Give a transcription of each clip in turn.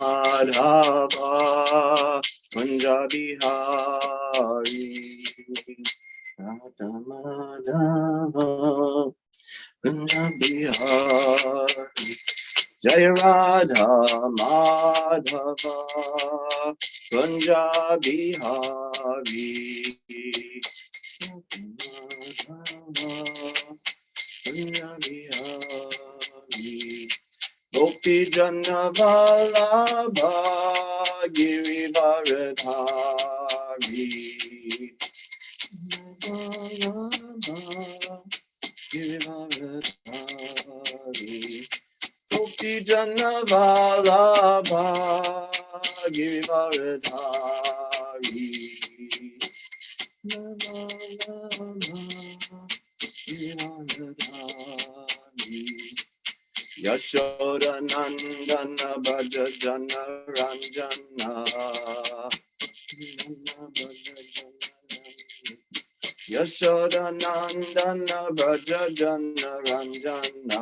Madhava Kunja Bihari Radha Madhava Kunja Bihari Jai Radha Madhava Kunja Bihari Kunja Bihari Gopi Jana Vallabha Girivaradhari Girivaradhari Gopi Jana Vallabha Girivaradhari Girivaradhari Yashoda Nandana Bhaja Jana Ranjana Yashoda Nandana Bhaja Jana Ranjana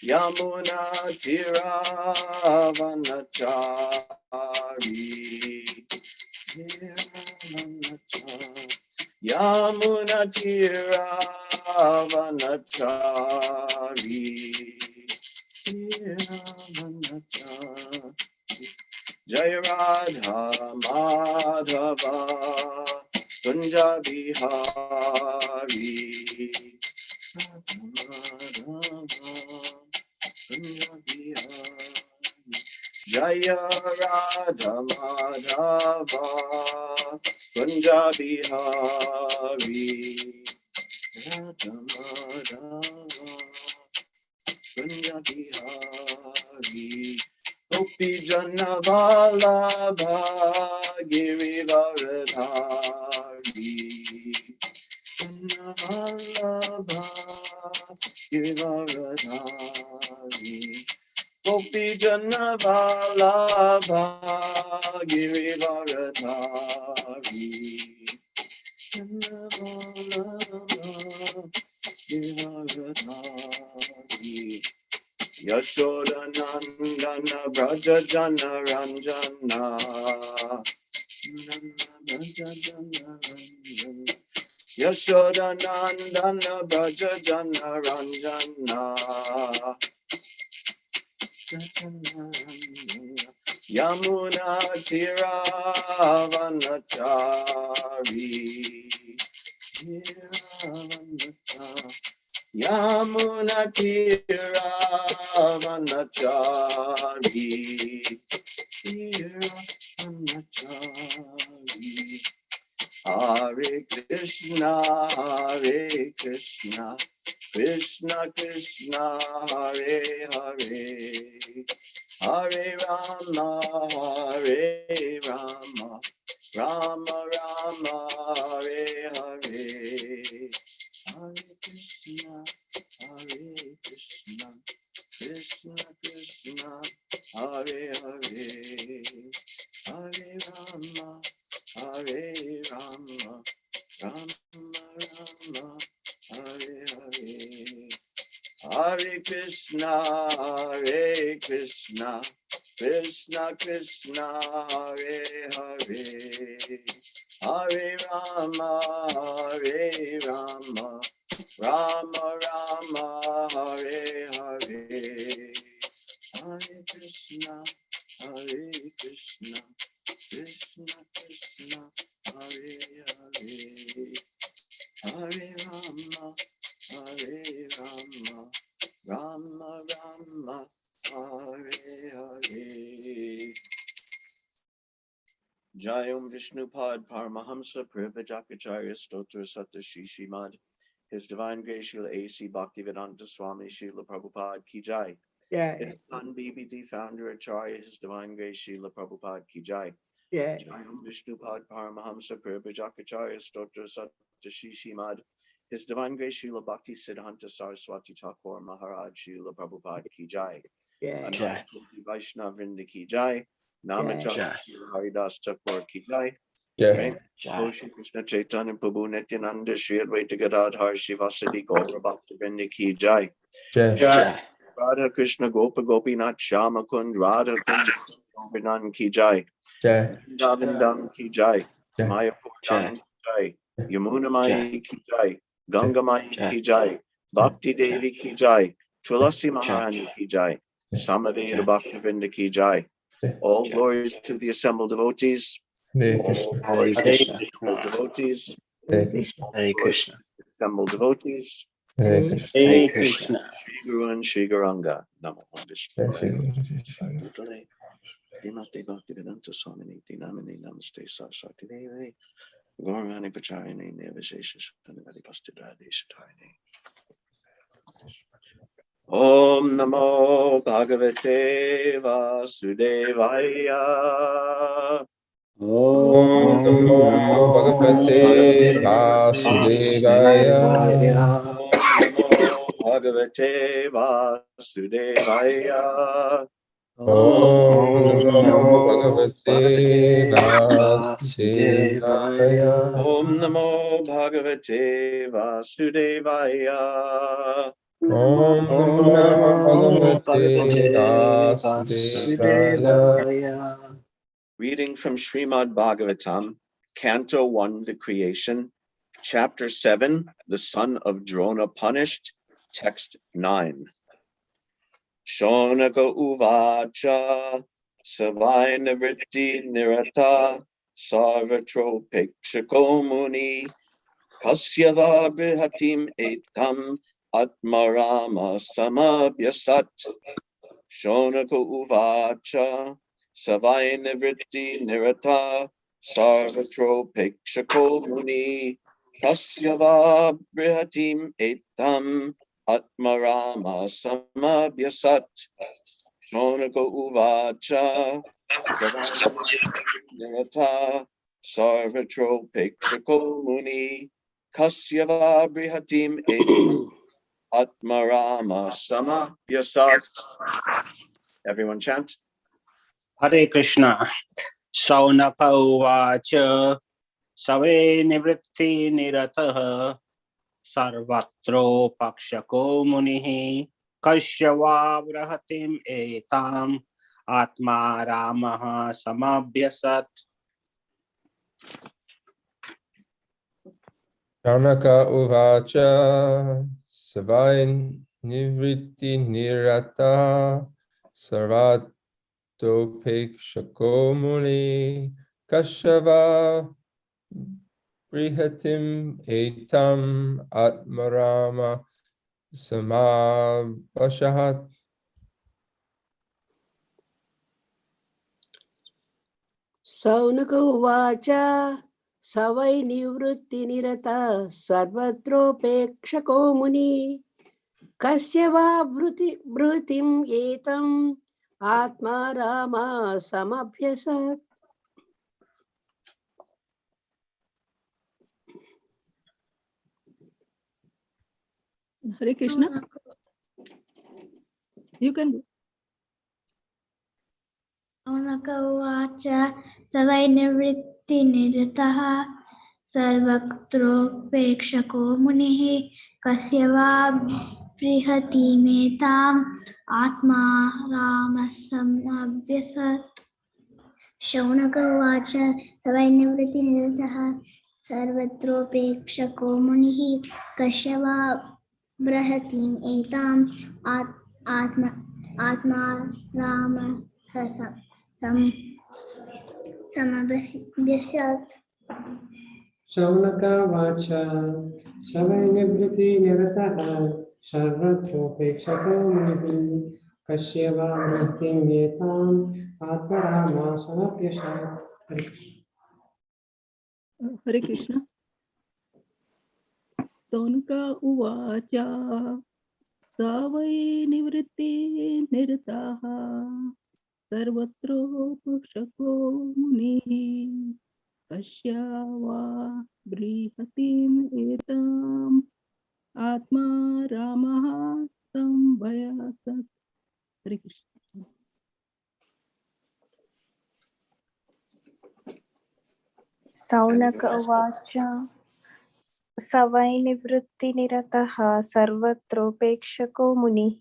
Yamuna Tiravanachari Yamuna Tiravanachari Jai Radha Madhava Kunja Bihari Jaya Radha Madhava Kunja Bihari Radha Madhava Kunja Bihari Gopi Jana Vallabha Girivaradhari Jana Vallabha Girivaradhari Gopi Jana Vallabha Girivaradhari Jana Vallabha Girivaradhari Yashoda Nandana Braja Jana Ranjana Yashoda Nandana Braja Jana Ranjana Yamuna Tiravanachari Yamuna Tiravanachari Tiravanachari Hare Krishna Krishna Krishna Hare Hare Hare Rama Rama Rama Hare Hare Hare Krishna Krishna Krishna Hare Hare Hare Rama Rama Rama Hare Hare Hare Krishna Krishna Krishna Hare Hare Hare Rama Rama Rama Hare Hare Hare Krishna Krishna Krishna Hare Hare Hare Rama Rama Rama Hare Hare Jayam Vishnupad Paramahamsa Prabhajakacharya Stotra Satta Shri Srimad His Divine Grace Srila A.C. Bhaktivedanta Swami Srila Prabhupada Ki Jai. His son BBD founder Acharya His Divine Grace Srila Prabhupada Ki Jai. Jayam Vishnupad Paramahamsa Prabhajakacharya Stotra Satta Shri Srimad His Divine Grace Srila Bhakti Siddhanta Saraswati Thakur Maharaj Srila Prabhupada Ki Jai. Ananta Vaishnav Vrinda Ki Jai. Namacharya Srila Haridas Thakur Ki Jai. Jai. Shri Krishna Chaitanya Prabhu Nityananda Shri Advaita Gadadhar Shivasadi Gaura Bhaktivinoda Ki Jai. Jai. Radha Krishna Gopa Gopinath Shama Kund Radha Kund Gopinan Ki Jai. Vindam Ki Jai. Mayapur Dham Ki Jai. Yamuna Mai Ki Jai. Ganga Mai Ki Jai. Bhakti Devi Ki Jai. Tulasi Maharani Ki Jai. Samaveda Bhaktivinoda Ki Jai. All glories to the assembled devotees. All glories to the assembled devotees. Hare Krishna. Assembled devotees. Hare Krishna. Shri Guru and Shri Guranga. Namo Vishnu. Namaste Bhaktivedanta Swami Niti Namini Namaste Saraswati Devi. Gaurani Pacharani Nevasesha Shanivadi Pastidadi Shatani. Om Namo Bhagavate Vasudevaya. Om Namo Bhagavate Vasudevaya. Bhagavate Vasudevaya. Om Namo Bhagavate Vasudevaya. Om Namo Bhagavate Vasudevaya. Om Namo Bhagavate Vasudevaya. Reading from Srimad Bhagavatam, Canto 1, The Creation, Chapter 7, The Son of Drona Punished, Text 9. Shonaka Uvacha, Savaina Vritti Nirata, Sarvatropikshako Muni, Kasyava Brihatim Etam, Atmarama Samabhyasat. Shonaka Uvacha, Savaina Vritti Nirata, Sarvatropikshako Muni, Kasyava Brihatim Etam, Atmarama Samabhyasat. Shonaka Uvacha, Nirata, Sarvatropikshako Muni, Kasyava Brihatim Etam, Atmarama Samabhyasat. Everyone chant. Hare Krishna. Saunaka uvacha save nivritti nirataha sarvatro pakshako munihi kashyava vrahatim etam atma ramaha samabhyasat. Shaunaka Uvacha Savai Nivritti Nirata Sarvatopekshako Muni Kashyava Brihatim Etam Atmarama Samabhashat. Saunaka Uvacha Savai Nivritti Nirata Sarvatropekshako Muni Kasyava Brutim Etam Atma Rama Samabhyasat. Hare Krishna. You can do. Saunaka Uvacha Savai Nivritti Nirataha Sarvatropekshako Munihi Kasyava Brihati Metam Atma Ramasamabhyasat. Shaunaka Uvacha Savai Nivritti Nirataha Sarvatropekshako Munihi Kasyava Brihati Etam Atma Rama Samabhyasat. Shaunaka Vacha Savai Nivritti Nirataha Sarvatropekshako Munihi Kasyava Vritim Yetam Atmarama Samabhyasat. Hare Krishna. Saunaka Uvacha Savai Nivritti Nirataha Sarvatropekshako Munihi Kasyava Brihatim Etam Atma Ramaha Samabhyasat. Hare Krishna. Shaunaka उवाच सवैनिवृत्तिनिरतः सर्वत्रोपेक्षको मुनिः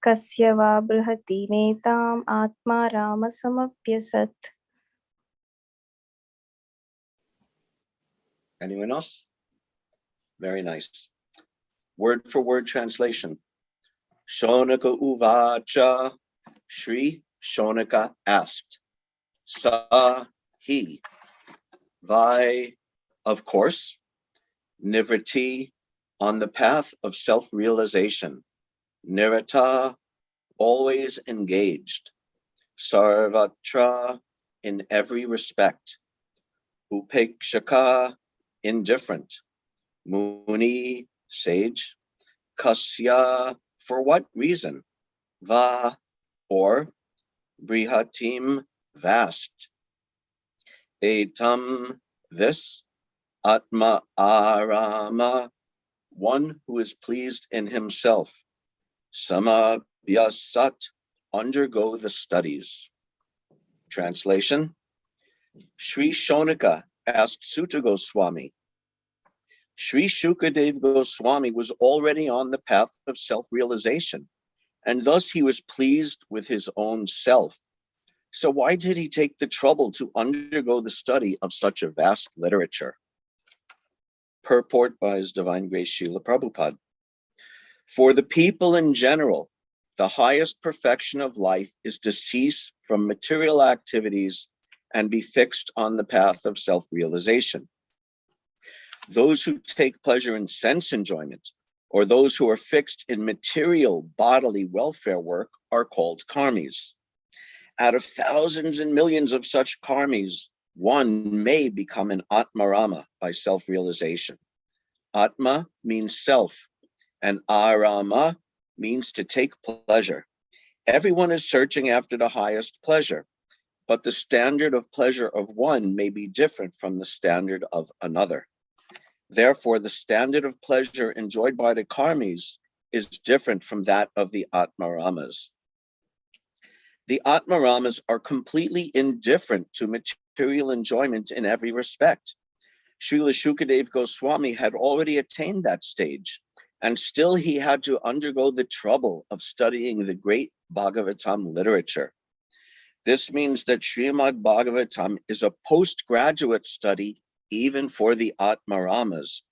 कस्य वा बृहति नेताम् आत्मा रामसमभ्यसत्. Anyone else? Very nice. Word for word translation. Shonaka uvacha. Shri Shonaka asked. Sa he. Vai, of course. Nivriti, on the path of self-realization. Nirata, always engaged. Sarvatra, in every respect. Upekshaka, indifferent. Muni, sage. Kasya, for what reason? Va, or. Brihatim, vast. Etam, this. Atma arama, one who is pleased in himself. Samabhyasat, undergo the studies. Translation. Sri Shonaka asked Sutta Goswami. Sri Shukadev Goswami was already on the path of self-realization, and thus he was pleased with his own self. So why did he take the trouble to undergo the study of such a vast literature? Purport by His Divine Grace Srila Prabhupada. For the people in general, the highest perfection of life is to cease from material activities and be fixed on the path of self-realization. Those who take pleasure in sense enjoyment, or those who are fixed in material bodily welfare work, are called karmis. Out of thousands and millions of such karmis, one may become an Atmarama by self-realization. Atma means self, and Arama means to take pleasure. Everyone is searching after the highest pleasure, but the standard of pleasure of one may be different from the standard of another. Therefore, the standard of pleasure enjoyed by the karmis is different from that of the Atmaramas. The Atmaramas are completely indifferent to material enjoyment in every respect. Srila Shukadev Goswami had already attained that stage, and still he had to undergo the trouble of studying the great Bhagavatam literature. This means that Srimad Bhagavatam is a postgraduate study even for the Atmaramas,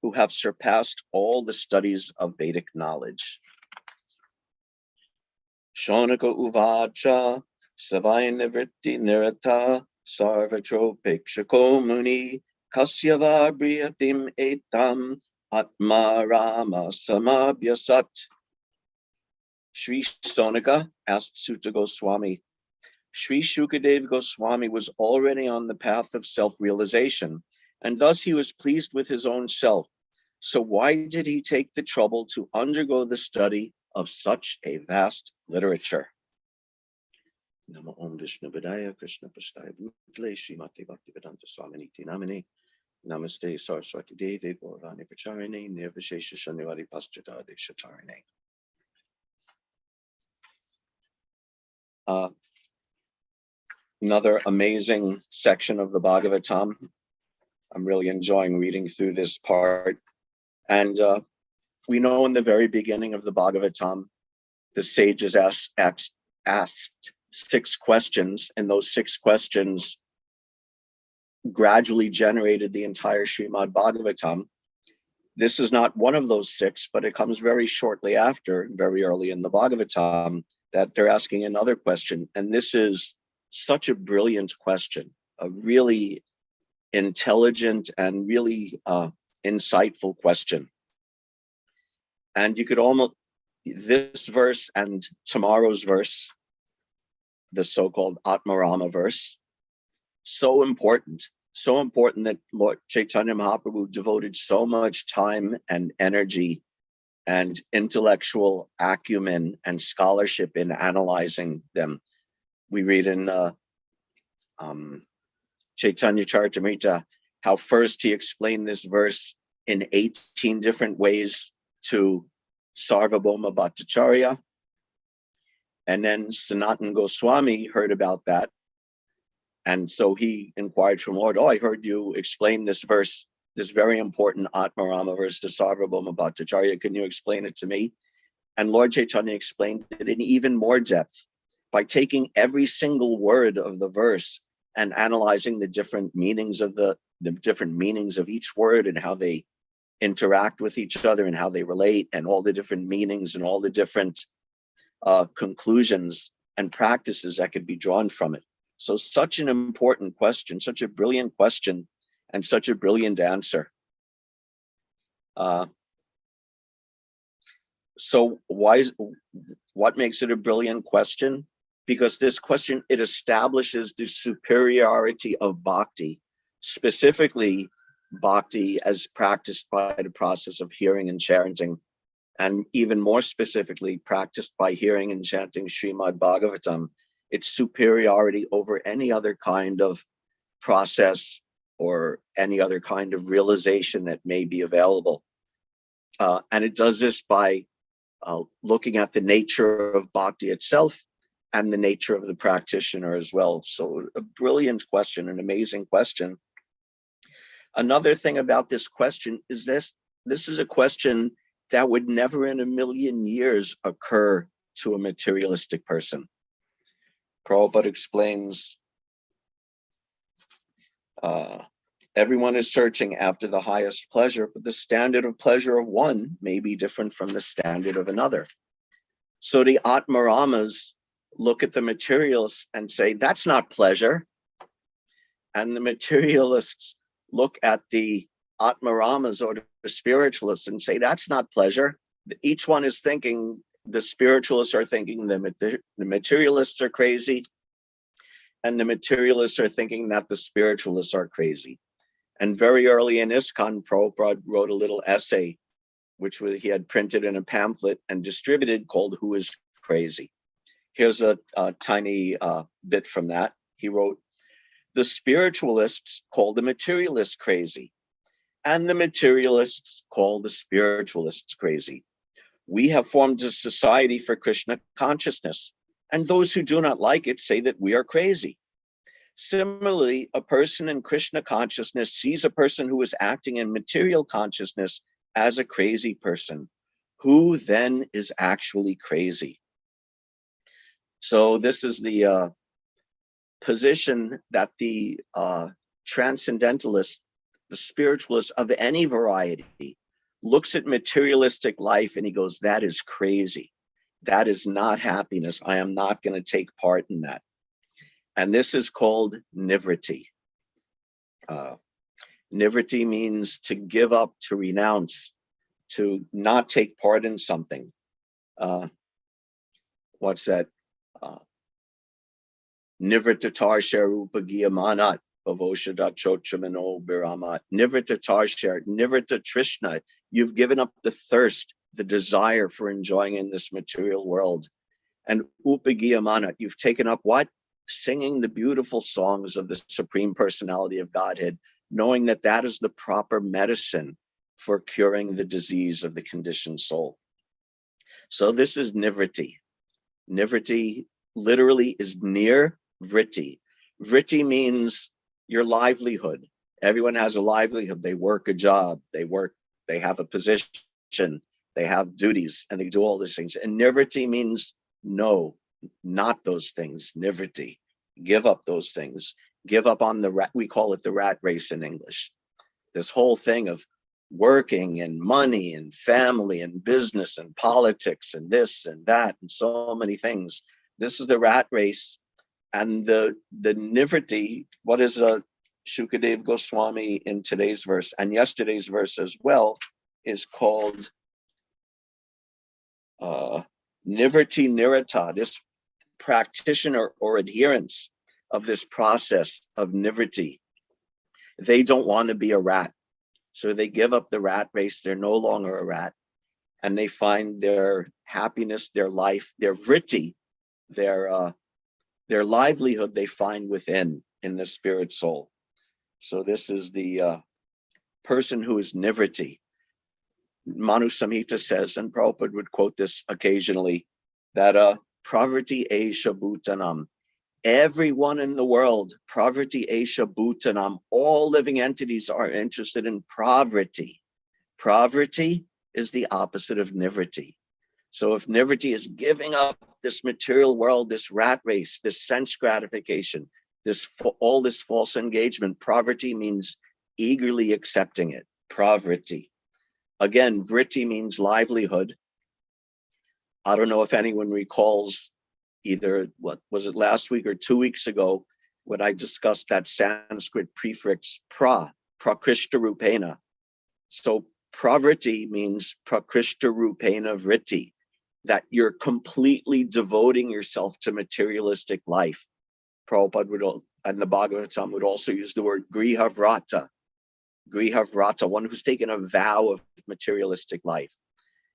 who have surpassed all the studies of Vedic knowledge. Shonaka uvacha savainivritti nirata sarvatropekshako muni kasyava briyatim etam atma rama samabhyasat. Sri Shonaka asked Sutta Goswami. Sri Shukadev Goswami was already on the path of self-realization, and thus he was pleased with his own self. So why did he take the trouble to undergo the study of such a vast literature? Namo Om Vishnu Padaya Krishna Prasthaya Bhutale Srimati Bhaktivedanta Swaminiti Namane Namaste Saraswati Devi Gauravani Pracharine Nirvishesha Shanivari Paschata Deshatarine. Another amazing section of the Bhagavatam. I'm really enjoying reading through this part. And we know in the very beginning of the Bhagavatam, the sages asked 6 questions, and those 6 questions gradually generated the entire Srimad Bhagavatam. This is not one of those 6, but it comes very shortly after, very early in the Bhagavatam, that they're asking another question. And this is such a brilliant question, a really intelligent and really insightful question. And you could almost, this verse and tomorrow's verse, the so-called Atmarama verse, so important that Lord Chaitanya Mahaprabhu devoted so much time and energy and intellectual acumen and scholarship in analyzing them. We read in Chaitanya Charitamrita how first he explained this verse in 18 different ways to Sarvabhauma Bhattacharya, and then Sanatana Goswami heard about that And so he inquired from Lord, I heard you explain this verse, this very important Atmarama verse to Sarvabhauma Bhattacharya. Can you explain it to me? And Lord Chaitanya explained it in even more depth by taking every single word of the verse and analyzing the different meanings of the different meanings of each word and how they interact with each other and how they relate and all the different meanings and all the different conclusions and practices that could be drawn from it. So such an important question, such a brilliant question, and such a brilliant answer. So what makes it a brilliant question? Because this question, it establishes the superiority of bhakti, specifically bhakti as practiced by the process of hearing and chanting, and even more specifically practiced by hearing and chanting Srimad Bhagavatam, its superiority over any other kind of process or any other kind of realization that may be available. And it does this by looking at the nature of bhakti itself and the nature of the practitioner as well. So a brilliant question, an amazing question. Another thing about this question is this is a question that would never in a million years occur to a materialistic person. Prabhupada explains, everyone is searching after the highest pleasure, but the standard of pleasure of one may be different from the standard of another. So the Atmaramas look at the materialists and say, that's not pleasure. And the materialists look at the Atmaramas or the spiritualists and say, that's not pleasure. Each one is thinking, the spiritualists are thinking the materialists are crazy, and the materialists are thinking that the spiritualists are crazy. And very early in ISKCON, Prabhupada wrote a little essay, which he had printed in a pamphlet and distributed, called Who is Crazy? Here's a tiny bit from that. He wrote, the spiritualists call the materialists crazy, and the materialists call the spiritualists crazy. We have formed a society for Krishna consciousness, and those who do not like it say that we are crazy. Similarly, a person in Krishna consciousness sees a person who is acting in material consciousness as a crazy person. Who then is actually crazy? So this is the position that the transcendentalists, the spiritualists of any variety, looks at materialistic life and he goes, that is crazy. That is not happiness. I am not going to take part in that. And this is called nivritti. Nivritti means to give up, to renounce, to not take part in something. What's that? Nivrittatar upagiyamanat bhavoshadat chochamano biramat. Nivrittatar nivritta trishna. You've given up the thirst, the desire for enjoying in this material world. And upagiyamanat, you've taken up what? Singing the beautiful songs of the Supreme Personality of Godhead, knowing that that is the proper medicine for curing the disease of the conditioned soul. So this is nivritti. Nivritti literally is near vritti. Vritti means your livelihood. Everyone has a livelihood. They work a job, they have a position, they have duties, and they do all these things. And nivritti means no, not those things. Nivritti, give up those things. Give up on the rat, we call it the rat race in English. This whole thing of working and money and family and business and politics and this and that and so many things. This is the rat race. And the nivritti, what is Shukadev Goswami in today's verse and yesterday's verse as well, is called nivritti nirata, this practitioner or adherents of this process of nivritti. They don't want to be a rat. So they give up the rat race. They're no longer a rat. And they find their happiness, their life, their vritti, their livelihood they find within, in the spirit soul. So this is the person who is nivritti. Manu Samhita says, and Prabhupada would quote this occasionally, that pravriti esha bhutanam, Everyone in the world, pravriti esha bhutanam, all living entities are interested in pravriti. Pravriti is the opposite of nivriti. So if nivriti is giving up this material world, this rat race, this sense gratification, all this false engagement, pravriti means eagerly accepting it. Pravriti. Again, vritti means livelihood. I don't know if anyone recalls either, what was it, last week or 2 weeks ago, when I discussed that Sanskrit prefix prakrishta rupena. So pravriti means prakrishta rupena vritti, that you're completely devoting yourself to materialistic life. Prabhupada and the Bhagavatam would also use the word grihavrata. Grihavrata, one who's taken a vow of materialistic life.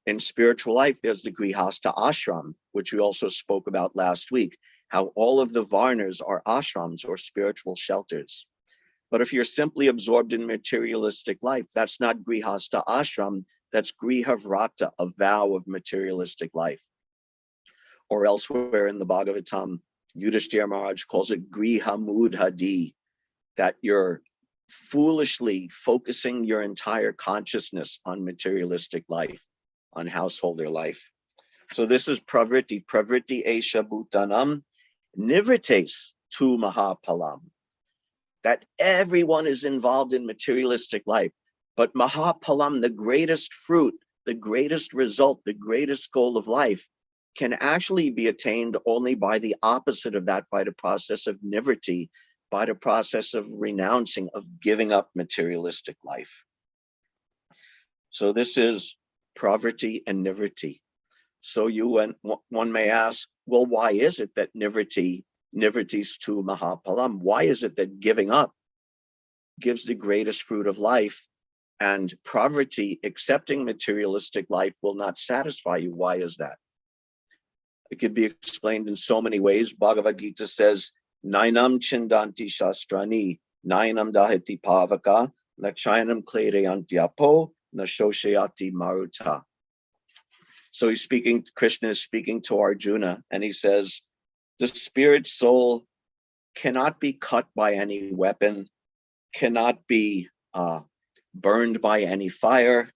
In spiritual life, there's the grihasta ashram, which we also spoke about last week, how all of the varnas are ashrams or spiritual shelters. But if you're simply absorbed in materialistic life, that's not grihasta ashram, that's grihavrata, a vow of materialistic life. Or elsewhere in the Bhagavatam, Yudhishthira Maharaj calls it griha mudhadi, that you're foolishly focusing your entire consciousness on materialistic life, on householder life. So this is pravriti esha bhutanam, nivrites tu mahapalam, that everyone is involved in materialistic life, but mahapalam, the greatest fruit, the greatest result, the greatest goal of life, can actually be attained only by the opposite of that, by the process of nivriti, by the process of renouncing, of giving up materialistic life. So this is pravriti and nivriti. So one may ask, well, why is it that nivritis tu mahapalam? Why is it that giving up gives the greatest fruit of life, and pravriti, accepting materialistic life, will not satisfy you? Why is that? It could be explained in so many ways. Bhagavad Gita says, Nainam chindanti shastrani, nainam dahiti pavaka, nachayanam klereyanti nashoshayati maruta. So Krishna is speaking to Arjuna, and he says, the spirit soul cannot be cut by any weapon, cannot be burned by any fire,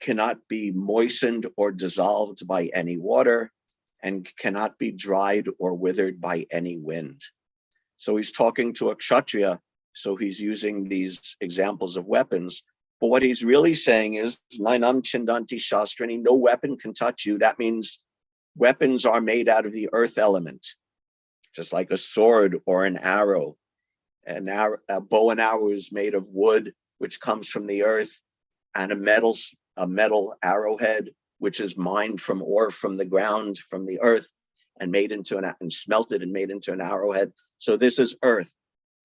cannot be moistened or dissolved by any water, and cannot be dried or withered by any wind. So he's talking to a kshatriya, so he's using these examples of weapons. But what he's really saying is, Nainam chindanti shastrani, no weapon can touch you. That means weapons are made out of the earth element, just like a sword or an arrow. A bow and arrow is made of wood, which comes from the earth, and a metal arrowhead, which is mined from ore from the ground, from the earth, and smelted and made into an arrowhead. So this is earth.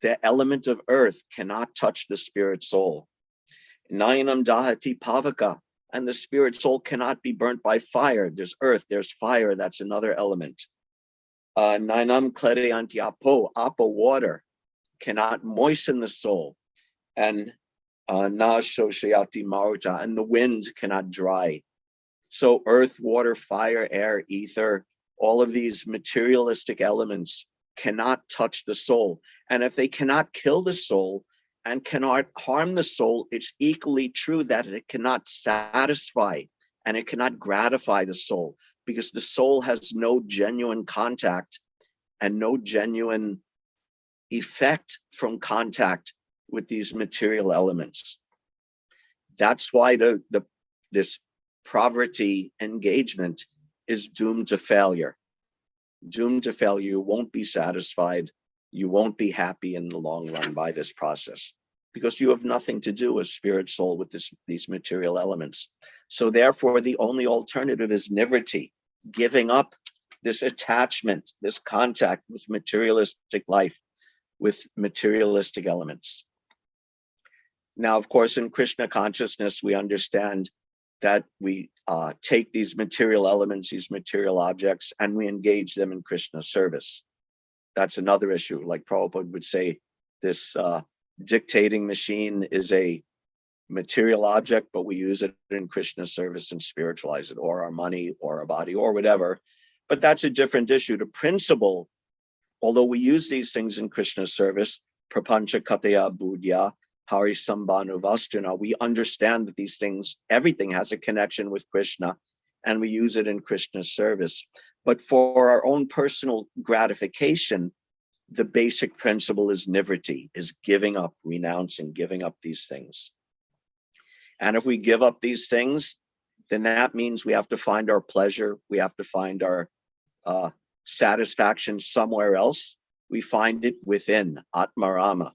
The element of earth cannot touch the spirit soul. Nayanam dahati pavaka, and the spirit soul cannot be burnt by fire. There's earth, there's fire, that's another element. Nayanam klereyanti apo, water, cannot moisten the soul. And na shoshayati maruta, and the wind cannot dry. So earth, water, fire, air, ether, all of these materialistic elements cannot touch the soul. And if they cannot kill the soul and cannot harm the soul, it's equally true that it cannot satisfy and it cannot gratify the soul, because the soul has no genuine contact and no genuine effect from contact with these material elements. That's why this pravriti engagement is doomed to failure. Doomed to failure. You won't be satisfied. You won't be happy in the long run by this process, because you have nothing to do as spirit soul with these material elements. So therefore, the only alternative is nivriti, giving up this attachment, this contact with materialistic life, with materialistic elements. Now, of course, in Krishna consciousness, we understand that we take these material elements, these material objects, and we engage them in Krishna service. That's another issue. Like Prabhupada would say, this dictating machine is a material object, but we use it in Krishna service and spiritualize it, or our money, or our body, or whatever. But that's a different issue. The principle although we use these things in Krishna's service, prapancha kataya budya, hari sambhanu vastuna, we understand that these things, everything has a connection with Krishna, and we use it in Krishna's service. But for our own personal gratification, the basic principle is nivritti, is giving up, renouncing, giving up these things. And if we give up these things, then that means we have to find our pleasure, we have to find our satisfaction somewhere else. We find it within. Atmarama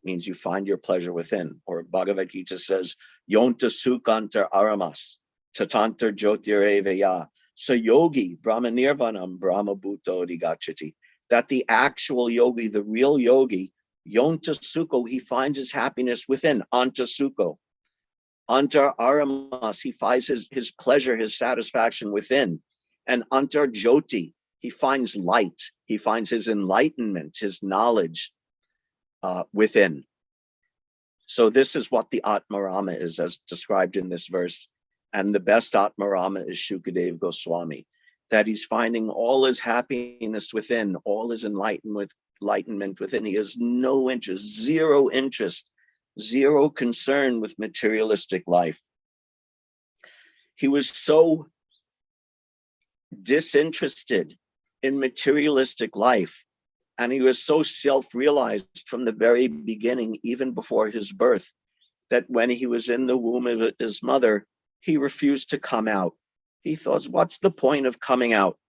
means you find your pleasure within. Or Bhagavad Gita says, Yonta sukantar aramas, tatantar jyotireveya. So yogi, Brahma nirvanam, Brahma bhuto digachati. That the actual yogi, the real yogi, Yonta sukho, he finds his happiness within. Anta sukho. Antar aramas, he finds his pleasure, his satisfaction within. And antar jyoti, he finds light, he finds his enlightenment, his knowledge within. So this is what the Atmarama is as described in this verse. And the best Atmarama is Shukadeva Goswami, that he's finding all his happiness within, all his enlightenment within. He has no interest, zero concern with materialistic life. He was so disinterested in materialistic life, and he was so self-realized from the very beginning, even before his birth, that when he was in the womb of his mother, he refused to come out. He thought, what's the point of coming out?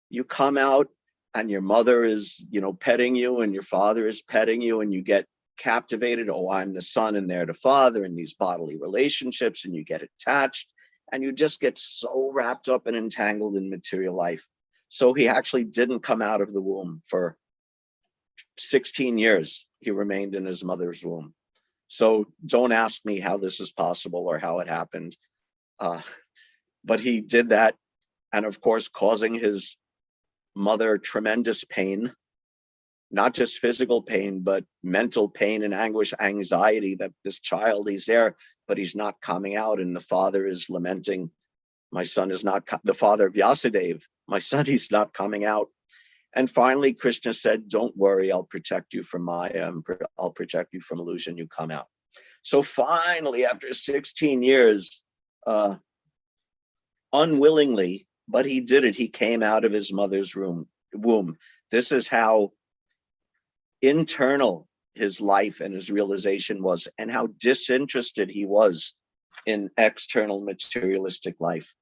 You come out and your mother is, petting you, and your father is petting you, and you get captivated. Oh, I'm the son and they're the father, in these bodily relationships, and you get attached, and you just get so wrapped up and entangled in material life. So he actually didn't come out of the womb for 16 years. He remained in his mother's womb. So don't ask me how this is possible or how it happened. But he did that, and of course, causing his mother tremendous pain, not just physical pain, but mental pain and anguish, anxiety that this child, he's there, but he's not coming out. And the father is lamenting, my son is not, the father of Vyasadeva, my son, he's not coming out. And finally, Krishna said, don't worry, I'll protect you from I'll protect you from illusion, you come out. So finally, after 16 years, unwillingly, but he did it. He came out of his mother's womb. This is how internal his life and his realization was, and how disinterested he was in external materialistic life.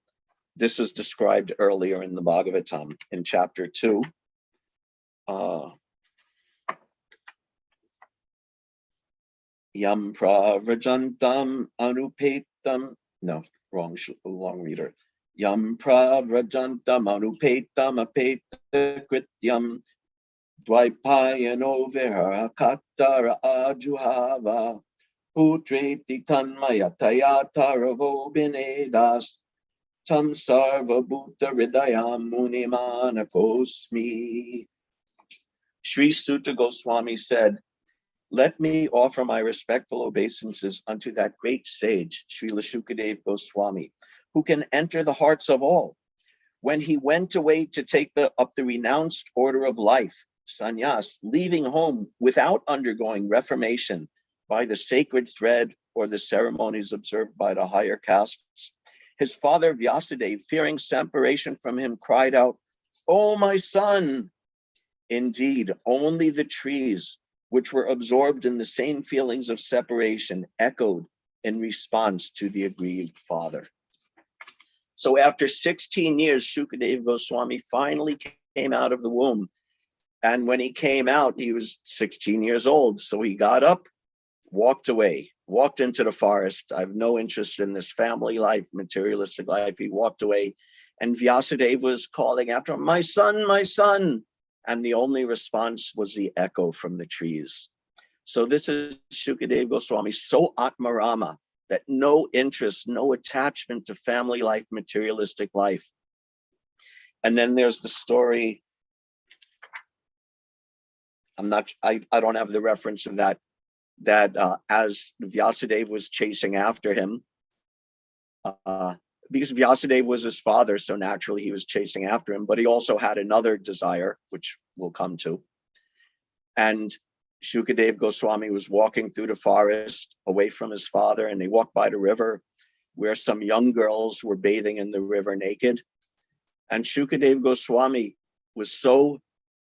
This is described earlier in the Bhagavatam in chapter 2. Yam pravrajantam anupetam. No, wrong reader. Yam pravrajantam anupetam apeta krityam dvaipayano vihara kattara ajuhava putreti tanmayataya taravo binedas tam sarva bhuta hridayam munimanakosmi. Sri Sutta Goswami said, let me offer my respectful obeisances unto that great sage, Srila Shukadeva Goswami, who can enter the hearts of all. When he went away to take up the renounced order of life, sannyas, leaving home without undergoing reformation by the sacred thread or the ceremonies observed by the higher castes, his father Vyasadeva, fearing separation from him, cried out, "Oh, my son!" Indeed, only the trees, which were absorbed in the same feelings of separation, echoed in response to the aggrieved father. So after 16 years, Shukadeva Goswami finally came out of the womb. And when he came out, he was 16 years old. So he got up, walked away, walked into the forest. I have no interest in this family life, materialistic life. He walked away, and Vyasadeva was calling after him, "My son, my son." And the only response was the echo from the trees. So this is Shukadeva Goswami, so Atmarama, that no interest, no attachment to family life, materialistic life. And then there's the story, I don't have the reference of that as Vyasadeva was chasing after him, because Vyasadeva was his father, so naturally he was chasing after him, but he also had another desire, which we'll come to. And Shukadev Goswami was walking through the forest away from his father, and they walked by the river where some young girls were bathing in the river naked. And Shukadev Goswami was so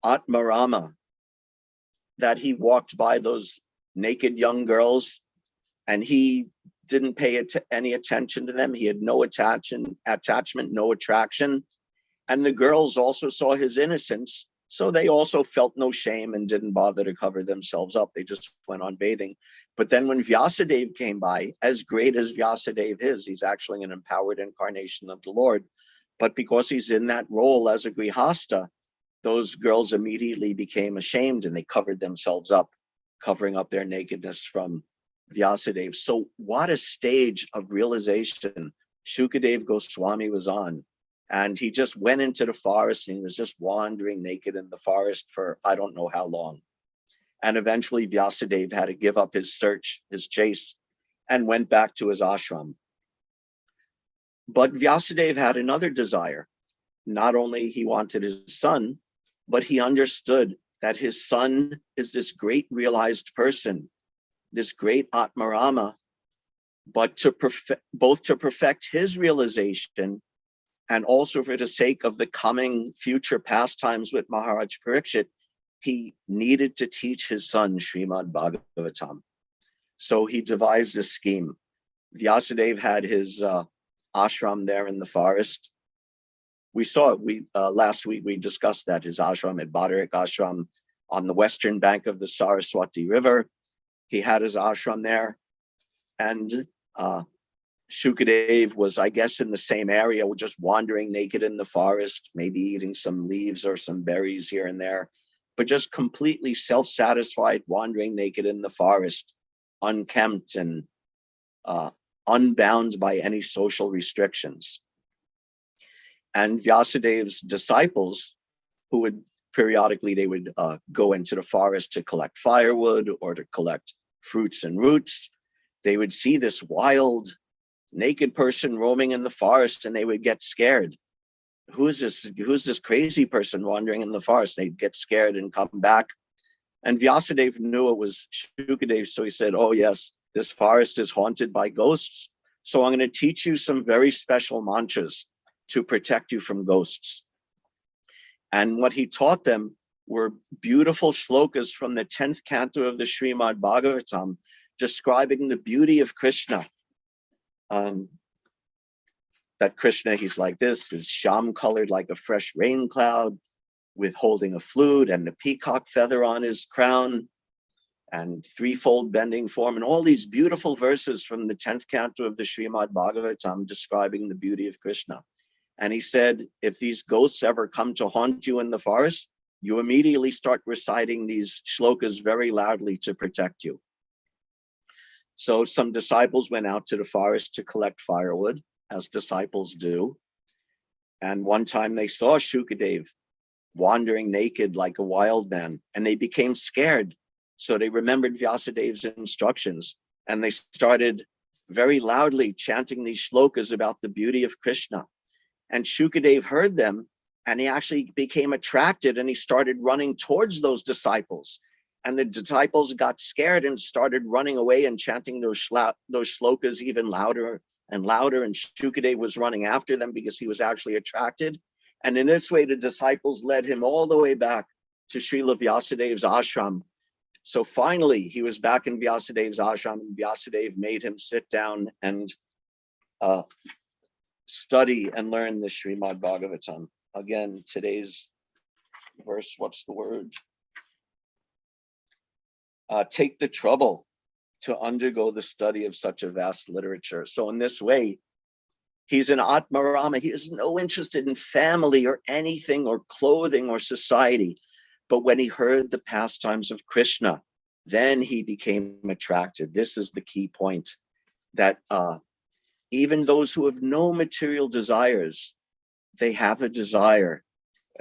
Atmarama that he walked by those naked young girls and he didn't pay any attention to them. He had no attachment, no attraction. And the girls also saw his innocence, so they also felt no shame and didn't bother to cover themselves up. They just went on bathing. But then when Vyasadeva came by, as great as Vyasadeva is, he's actually an empowered incarnation of the Lord. But because he's in that role as a grihasta, those girls immediately became ashamed and they covered themselves up, covering up their nakedness from Vyasadeva. So what a stage of realization Shukadev Goswami was on. And he just went into the forest and he was just wandering naked in the forest for I don't know how long. And eventually Vyasadeva had to give up his search, his chase, and went back to his ashram. But Vyasadeva had another desire. Not only he wanted his son, but he understood that his son is this great realized person, this great Atmarama, but both to perfect his realization and also for the sake of the coming future pastimes with Maharaj Parikshit, he needed to teach his son Srimad Bhagavatam. So he devised a scheme. Vyasadeva had his ashram there in the forest. We saw it, last week we discussed that, his ashram at Badarik Ashram on the western bank of the Saraswati River. He had his ashram there, and Shukadev was, I guess, in the same area, just wandering naked in the forest, maybe eating some leaves or some berries here and there, but just completely self-satisfied, wandering naked in the forest, unkempt and unbound by any social restrictions. And Vyasadev's disciples, who would periodically, they would go into the forest to collect firewood or to collect fruits and roots. They would see this wild, naked person roaming in the forest and they would get scared. Who's this crazy person wandering in the forest? They'd get scared and come back. And Vyasadeva knew it was Shukadev, so he said, oh yes, this forest is haunted by ghosts. So I'm going to teach you some very special mantras to protect you from ghosts. And what he taught them were beautiful shlokas from the 10th canto of the Srimad Bhagavatam, describing the beauty of Krishna. That Krishna, he's like this, is sham colored like a fresh rain cloud, with holding a flute and the peacock feather on his crown, and threefold bending form, and all these beautiful verses from the 10th canto of the Srimad Bhagavatam describing the beauty of Krishna. And he said, if these ghosts ever come to haunt you in the forest, you immediately start reciting these shlokas very loudly to protect you. So some disciples went out to the forest to collect firewood, as disciples do. And one time they saw Shukadev wandering naked like a wild man, and they became scared. So they remembered Vyasadev's instructions, and they started very loudly chanting these shlokas about the beauty of Krishna. And Shukadev heard them, and he actually became attracted, and he started running towards those disciples. And the disciples got scared and started running away and chanting those shlokas even louder and louder. And Shukadev was running after them because he was actually attracted. And in this way, the disciples led him all the way back to Srila Vyasadev's ashram. So finally, he was back in Vyasadev's ashram, and Vyasadeva made him sit down and study and learn the Srimad Bhagavatam. Again, today's verse, what's the word? Take the trouble to undergo the study of such a vast literature. So in this way, he's an Atmarama. He has no interest in family or anything or clothing or society. But when he heard the pastimes of Krishna, then he became attracted. This is the key point, that even those who have no material desires, they have a desire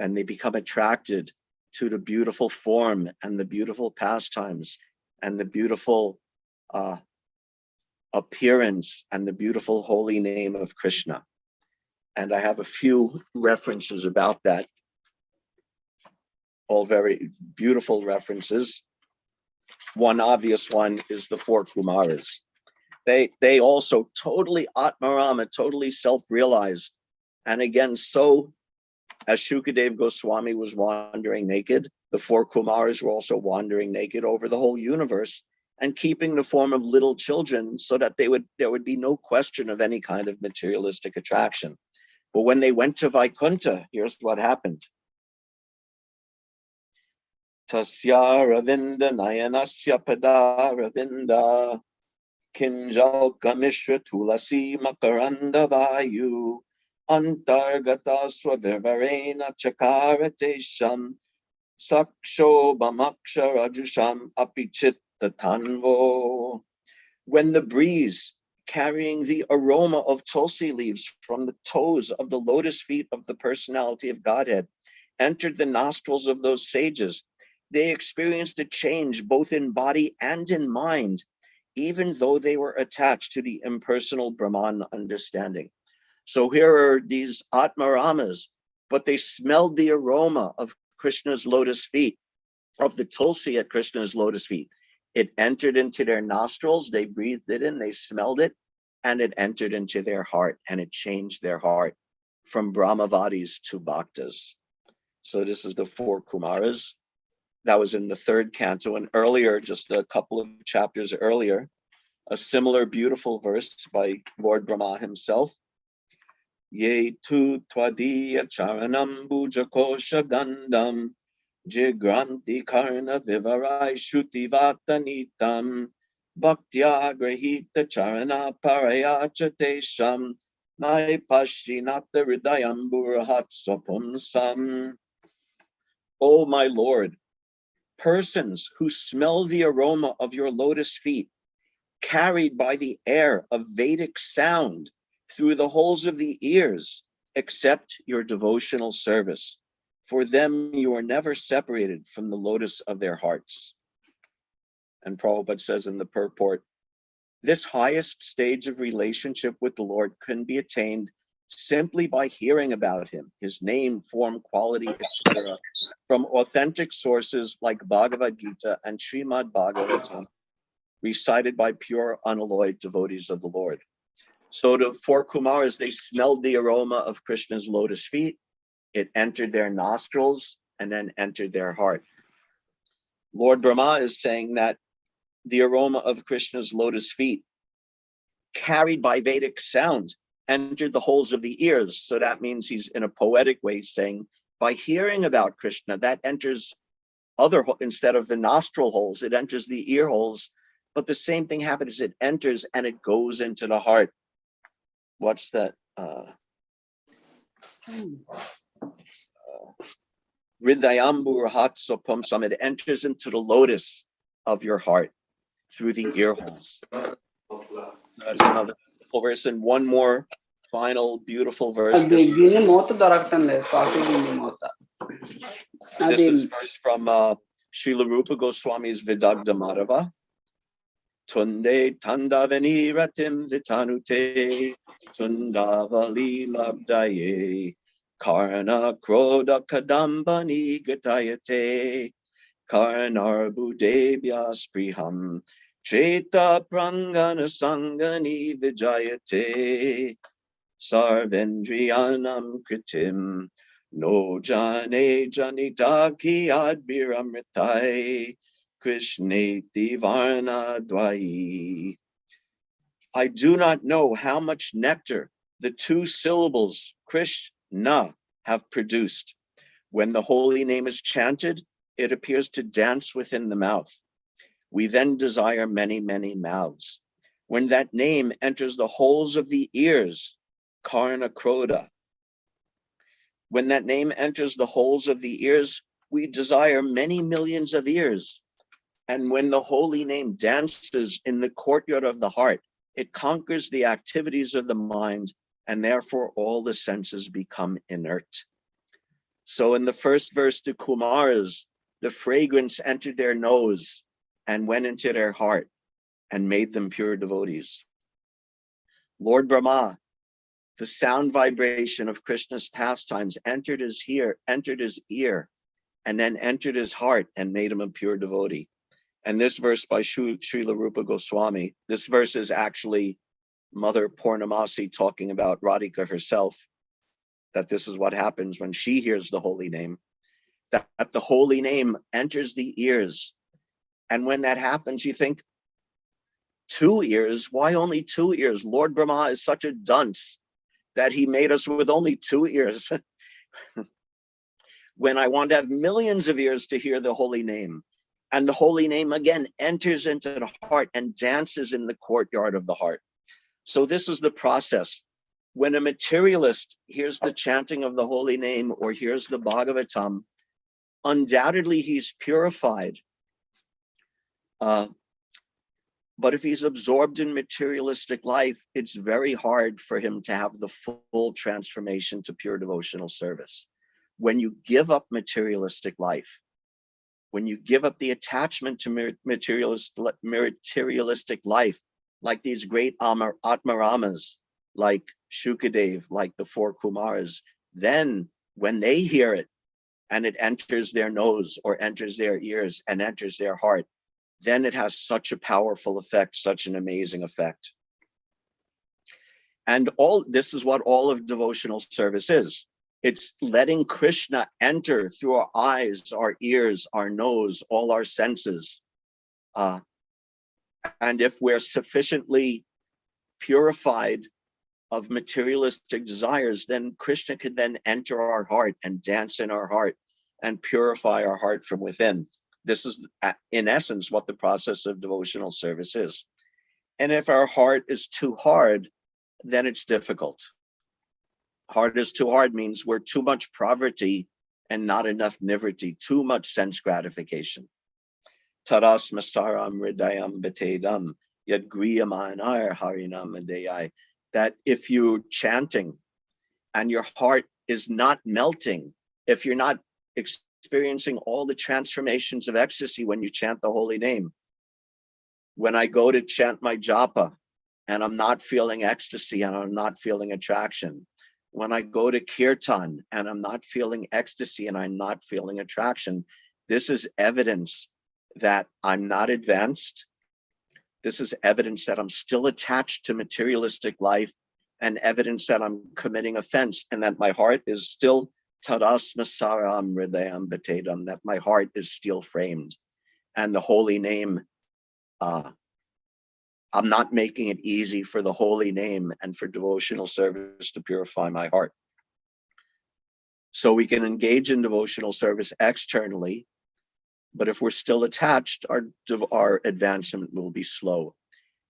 and they become attracted to the beautiful form and the beautiful pastimes and the beautiful appearance and the beautiful holy name of Krishna. And I have a few references about that. all very beautiful references. One obvious one is the four Kumaras. They also totally Atmarama, totally self-realized. And again, so as Shukadev Goswami was wandering naked, the four Kumaras were also wandering naked over the whole universe and keeping the form of little children so that there would be no question of any kind of materialistic attraction. But when they went to Vaikuntha, here's what happened. Tasya Ravinda Nayanasya Pada Ravinda Kinjalka Mishra Tulasi Makaranda Vayu Antargata Swavirvarena Chakaratesham Sakshobhamaksha Rajusham Apichit Tanvo. When the breeze carrying the aroma of tulsi leaves from the toes of the lotus feet of the personality of Godhead entered the nostrils of those sages, they experienced a change both in body and in mind, even though they were attached to the impersonal Brahman understanding. So here are these Atmaramas, but they smelled the aroma of Krishna's lotus feet, of the tulsi at Krishna's lotus feet. It entered into their nostrils, they breathed it in, they smelled it, and it entered into their heart, and it changed their heart from Brahmavadis to Bhaktas. So this is the four Kumaras. That was in the third canto, and earlier, just a couple of chapters earlier, a similar beautiful verse by Lord Brahma himself. Ye tu tvadiya charanam bhujakosha gandam jigranti karna vivarai shruti vatanitam bhaktya grahita charana parayacha tesham nai pashinata hridayam burahat swapumsam. O my Lord, persons who smell the aroma of your lotus feet, carried by the air of Vedic sound through the holes of the ears, accept your devotional service. For them, you are never separated from the lotus of their hearts. And Prabhupada says in the purport, this highest stage of relationship with the Lord can be attained simply by hearing about him, his name, form, quality, etc., from authentic sources like Bhagavad Gita and Srimad Bhagavatam, recited by pure, unalloyed devotees of the Lord. So the four Kumaras, they smelled the aroma of Krishna's lotus feet. It entered their nostrils and then entered their heart. Lord Brahma is saying that the aroma of Krishna's lotus feet, carried by Vedic sound, entered the holes of the ears. So that means he's in a poetic way saying, by hearing about Krishna, that enters instead of the nostril holes, it enters the ear holes. But the same thing happens, it enters and it goes into the heart. What's that? Hridayambur Hatsopam Sam, it enters into the lotus of your heart through the ear holes. That's another beautiful verse. And one more final beautiful verse. This is verse from Srila Rupa Goswami's Vidagdha Madhava. Tunde Tandavani Ratim Vitanute Tundavali Labdaye Karna Kroda Kadambani Gatayate Karnarbudebhya Spriham Cheta Prangana Sangani Vijayate Sarvendriyanam Kritim No Jane Janitaki Adbiramritai Krishneti Varna Dvai. I do not know how much nectar the two syllables Krishna have produced. When the holy name is chanted, it appears to dance within the mouth. We then desire many, many mouths. When that name enters the holes of the ears, Karna Kroda. When that name enters the holes of the ears, we desire many millions of ears. And when the holy name dances in the courtyard of the heart, it conquers the activities of the mind, and therefore all the senses become inert. So in the first verse to Kumaras, the fragrance entered their nose and went into their heart and made them pure devotees. Lord Brahma, the sound vibration of Krishna's pastimes entered his ear, and then entered his heart and made him a pure devotee. And this verse by Srila Rupa Goswami, this verse is actually Mother Purnamasi talking about Radhika herself, that this is what happens when she hears the holy name, that the holy name enters the ears. And when that happens, you think, 2 ears? Why only 2 ears? Lord Brahma is such a dunce that he made us with only 2 ears. When I want to have millions of ears to hear the holy name. And the holy name again enters into the heart and dances in the courtyard of the heart. So this is the process. When a materialist hears the chanting of the holy name or hears the Bhagavatam, undoubtedly he's purified. But if he's absorbed in materialistic life, it's very hard for him to have the full transformation to pure devotional service. When you give up materialistic life, when you give up the attachment to materialistic life, like these great Atmaramas, like Shukadev, like the 4 Kumaras, then when they hear it and it enters their nose or enters their ears and enters their heart, then it has such a powerful effect, such an amazing effect. And this is what all of devotional service is. It's letting Krishna enter through our eyes, our ears, our nose, all our senses. And if we're sufficiently purified of materialistic desires, then Krishna could then enter our heart and dance in our heart and purify our heart from within. This is, in essence, what the process of devotional service is. And if our heart is too hard, then it's difficult. Heart is too hard means we're too much poverty and not enough nivriti, too much sense gratification. Taras masaram hridayam betedam yad griyamanayar harinam adeyai. That if you're chanting and your heart is not melting, if you're not experiencing all the transformations of ecstasy when you chant the holy name. When I go to chant my japa and I'm not feeling ecstasy and I'm not feeling attraction. When I go to kirtan and I'm not feeling ecstasy and I'm not feeling attraction, this is evidence that I'm not advanced. This is evidence that I'm still attached to materialistic life and evidence that I'm committing offense and that my heart is still taras masaram hridayam betedam, that my heart is steel framed. And the holy name, I'm not making it easy for the holy name and for devotional service to purify my heart. So we can engage in devotional service externally, but if we're still attached, our advancement will be slow.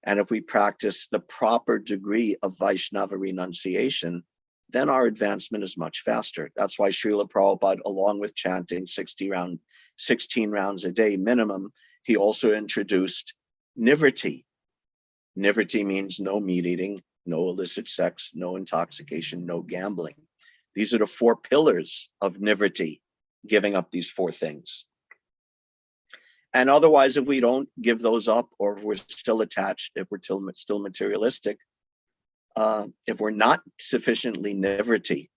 And if we practice the proper degree of Vaishnava renunciation, then our advancement is much faster. That's why Srila Prabhupada, along with chanting 16 rounds a day minimum, he also introduced nivriti. Nivriti means no meat eating, no illicit sex, no intoxication, no gambling. These are the 4 pillars of nivriti, giving up these 4 things. And otherwise, if we don't give those up, or if we're still attached, if we're still materialistic, if we're not sufficiently nivriti,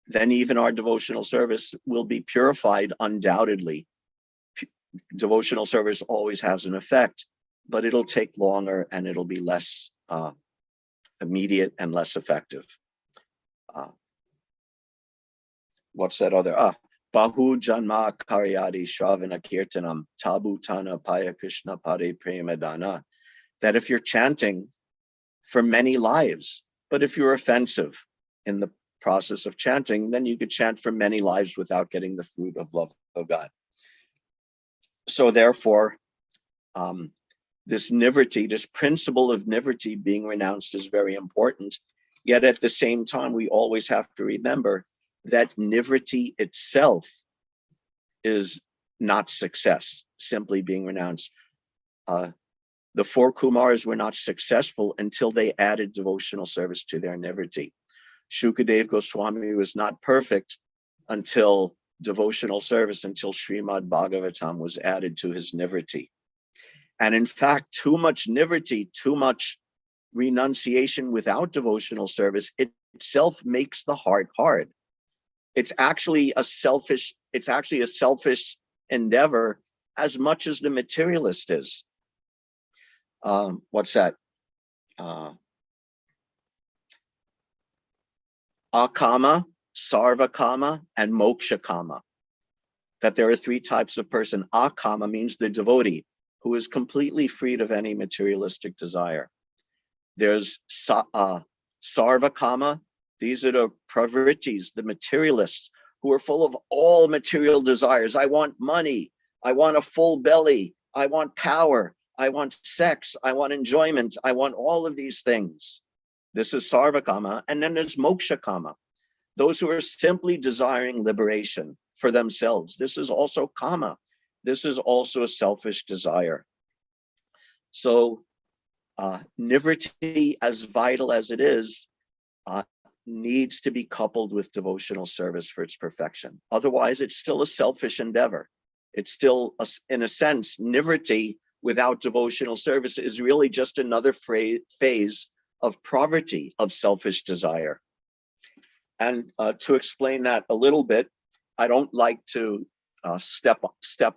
then even our devotional service will be purified undoubtedly. Devotional service always has an effect, but it'll take longer and it'll be less immediate and less effective. What's that other? Bahu janma karyadi shravana kirtanam tabutana paya Krishna pare premadana. That if you're chanting for many lives, but if you're offensive in the process of chanting, then you could chant for many lives without getting the fruit of love of God. So therefore, this nivriti, this principle of nivriti being renounced is very important. Yet at the same time, we always have to remember that nivriti itself is not success, simply being renounced. The 4 Kumars were not successful until they added devotional service to their nivriti. Shukadev Goswami was not perfect until devotional service, until Srimad Bhagavatam was added to his nivriti. And in fact, too much nivriti, too much renunciation without devotional service itself makes the heart hard. It's actually a selfish endeavor as much as the materialist is. What's that? Akama, sarva kama, and moksha kama. That there are three types of person. Akama means the devotee, who is completely freed of any materialistic desire. There's sarva kama. These are the pravrittis, the materialists, who are full of all material desires. I want money. I want a full belly. I want power. I want sex. I want enjoyment. I want all of these things. This is sarva kama. And then there's moksha kama. Those who are simply desiring liberation for themselves. This is also kama. This is also a selfish desire. So nivritti, as vital as it is, needs to be coupled with devotional service for its perfection. Otherwise, it's still a selfish endeavor. It's still, in a sense, nivritti without devotional service is really just another phase of pravritti, of selfish desire. And to explain that a little bit, I don't like to step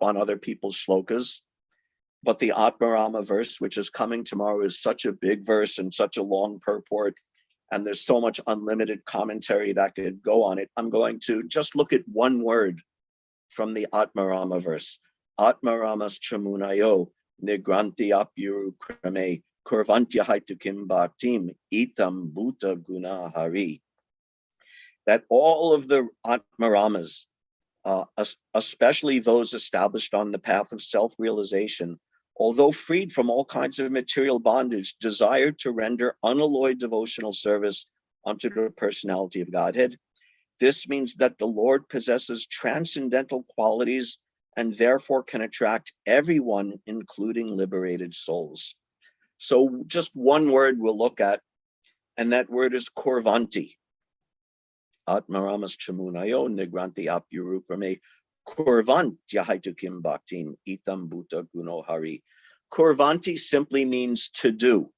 on other people's shlokas, but the Atmarama verse, which is coming tomorrow, is such a big verse and such a long purport, and there's so much unlimited commentary that could go on it. I'm going to just look at one word from the Atmarama verse. Atmaramas chamunayo nigranti apyuru krame kurvantya haitukim bhaktim itam bhuta guna hari. That all of the Atmaramas, especially those established on the path of self-realization, although freed from all kinds of material bondage, desire to render unalloyed devotional service unto the personality of Godhead. This means that the Lord possesses transcendental qualities and therefore can attract everyone, including liberated souls. So just one word we'll look at, and that word is kurvanti. Atmaramas chamunayo nigranti apyurukrame kurvantyahitukim bhaktim itam bhuta guno hari. Kurvanti simply means to do,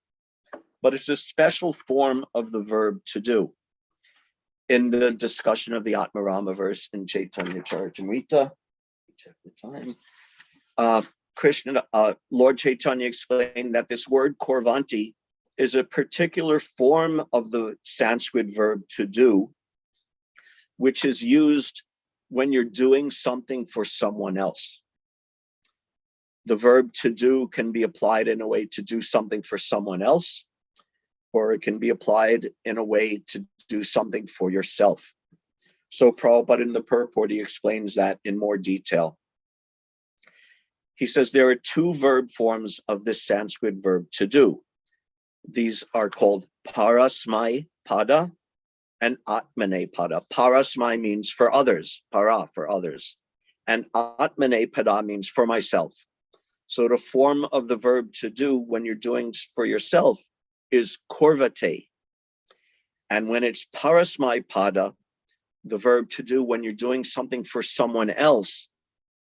but it's a special form of the verb to do. In the discussion of the Atmarama verse in Chaitanya Charitamrita, check the time, Krishna, Lord Chaitanya explained that this word kurvanti is a particular form of the Sanskrit verb to do, which is used when you're doing something for someone else. The verb to do can be applied in a way to do something for someone else, or it can be applied in a way to do something for yourself. So Prabhupada in the purport, he explains that in more detail. He says there are two verb forms of this Sanskrit verb to do. These are called parasmai pada and atmane pada. Parasmai means for others, para, for others. And atmane pada means for myself. So the form of the verb to do when you're doing for yourself is kurvate. And when it's parasmai pada, the verb to do when you're doing something for someone else,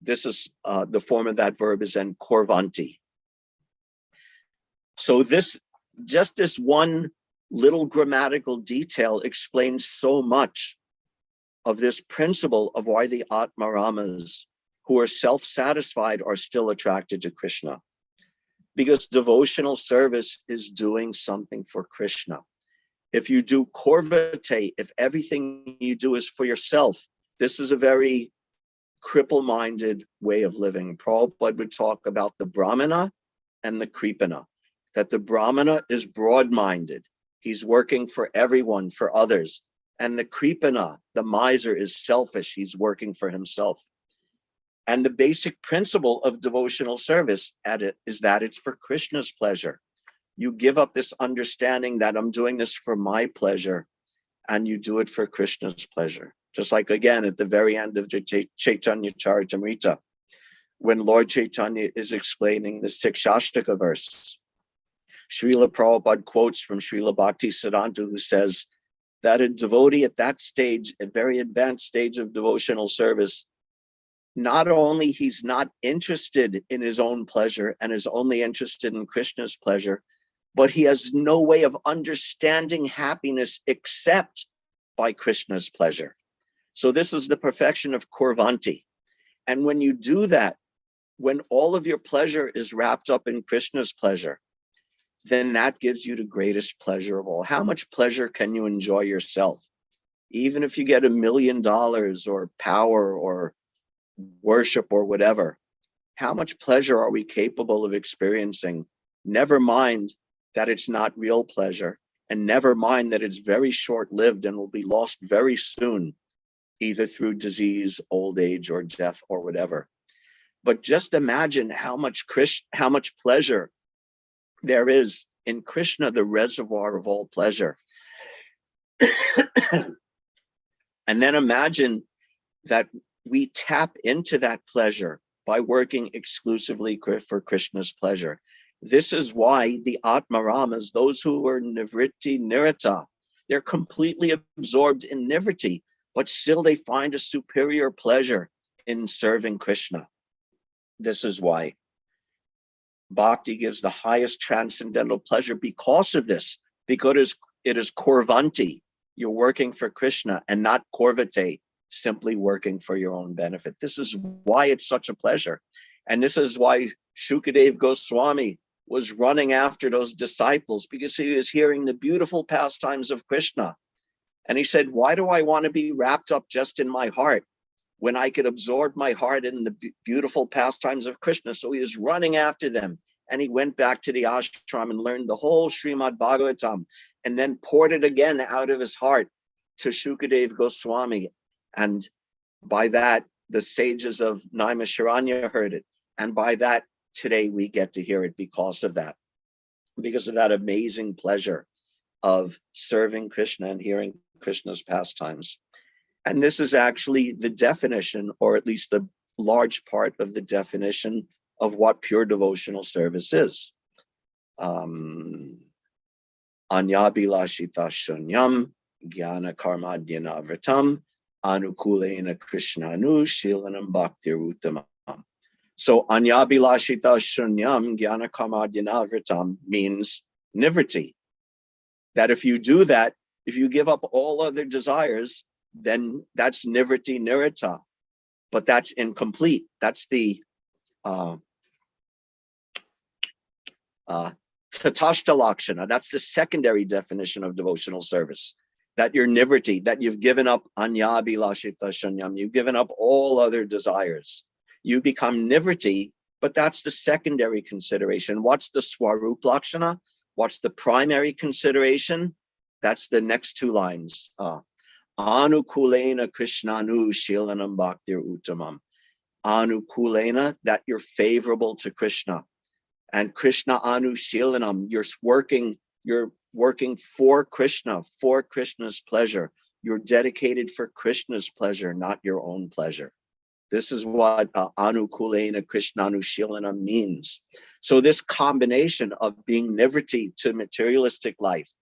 this is the form of that verb is then kurvanti. So this one little grammatical detail explains so much of this principle of why the Atmaramas who are self-satisfied are still attracted to Krishna. Because devotional service is doing something for Krishna. If you do kurvate, if everything you do is for yourself, this is a very cripple-minded way of living. Prabhupada would talk about the Brahmana and the Kripana, that the Brahmana is broad-minded. He's working for everyone, for others. And the Kripana, the miser, is selfish. He's working for himself. And the basic principle of devotional service is that it's for Krishna's pleasure. You give up this understanding that I'm doing this for my pleasure, and you do it for Krishna's pleasure. Just like, again, at the very end of the Chaitanya Charitamrita, when Lord Chaitanya is explaining the Sikshashtaka verse, Srila Prabhupada quotes from Srila Bhakti Siddhanta, who says that a devotee at that stage, a very advanced stage of devotional service, not only he's not interested in his own pleasure and is only interested in Krishna's pleasure, but he has no way of understanding happiness except by Krishna's pleasure. So this is the perfection of Kurvanti. And when you do that, when all of your pleasure is wrapped up in Krishna's pleasure, then that gives you the greatest pleasure of all. How much pleasure can you enjoy yourself? Even if you get $1 million or power or worship or whatever, how much pleasure are we capable of experiencing? Never mind that it's not real pleasure, and never mind that it's very short-lived and will be lost very soon, either through disease, old age, or death, or whatever. But just imagine how much pleasure there is in Krishna, the reservoir of all pleasure. And then imagine that we tap into that pleasure by working exclusively for Krishna's pleasure. This is why the Atmaramas, those who are Nivritti Nirata, they're completely absorbed in Nivritti, but still they find a superior pleasure in serving Krishna. This is why Bhakti gives the highest transcendental pleasure because of this, because it is Kurvanti. You're working for Krishna, and not Korvate, simply working for your own benefit. This is why it's such a pleasure. And this is why Shukadev Goswami was running after those disciples, because he was hearing the beautiful pastimes of Krishna. And he said, why do I want to be wrapped up just in my heart when I could absorb my heart in the beautiful pastimes of Krishna? So he was running after them. And he went back to the ashram and learned the whole Srimad Bhagavatam, and then poured it again out of his heart to Shukadev Goswami. And by that, the sages of Naimisharanya heard it. And by that, today we get to hear it because of that amazing pleasure of serving Krishna and hearing Krishna's pastimes. And this is actually the definition, or at least a large part of the definition of what pure devotional service is. Anyabilashita shunyam jnana karma dhyana anukulena krishnanu shilanam bhaktir uttamam. So anyabilashita shunyam jnana karma dhyana means nivriti. That if you do that, if you give up all other desires, then that's nivriti nirita. But that's incomplete. That's the tatashta lakshana. That's the secondary definition of devotional service. That you're nivriti, that you've given up anyabilashita shunyam, you've given up all other desires. You become nivriti, but that's the secondary consideration. What's the swarup lakshana? What's the primary consideration? That's the next two lines. Anukulena krishnanu shilanam bhaktir uttamam. Anukulena, that you're favorable to Krishna. And Krishna anushilanam, you're working for Krishna, for Krishna's pleasure. You're dedicated for Krishna's pleasure, not your own pleasure. This is what anukulena Krishna anushilanam means. So this combination of being nivriti to materialistic life,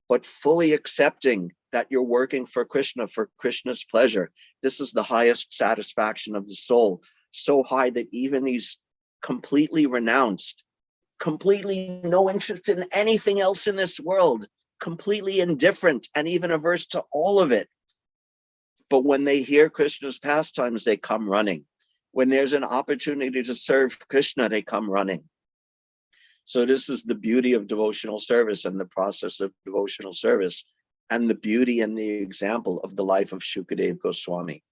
but fully accepting that you're working for Krishna, for Krishna's pleasure, this is the highest satisfaction of the soul. So high that even these completely renounced, completely no interest in anything else in this world, completely indifferent and even averse to all of it. But when they hear Krishna's pastimes, they come running. When there's an opportunity to serve Krishna, they come running. So this is the beauty of devotional service and the process of devotional service, and the beauty and the example of the life of Shukadev Goswami.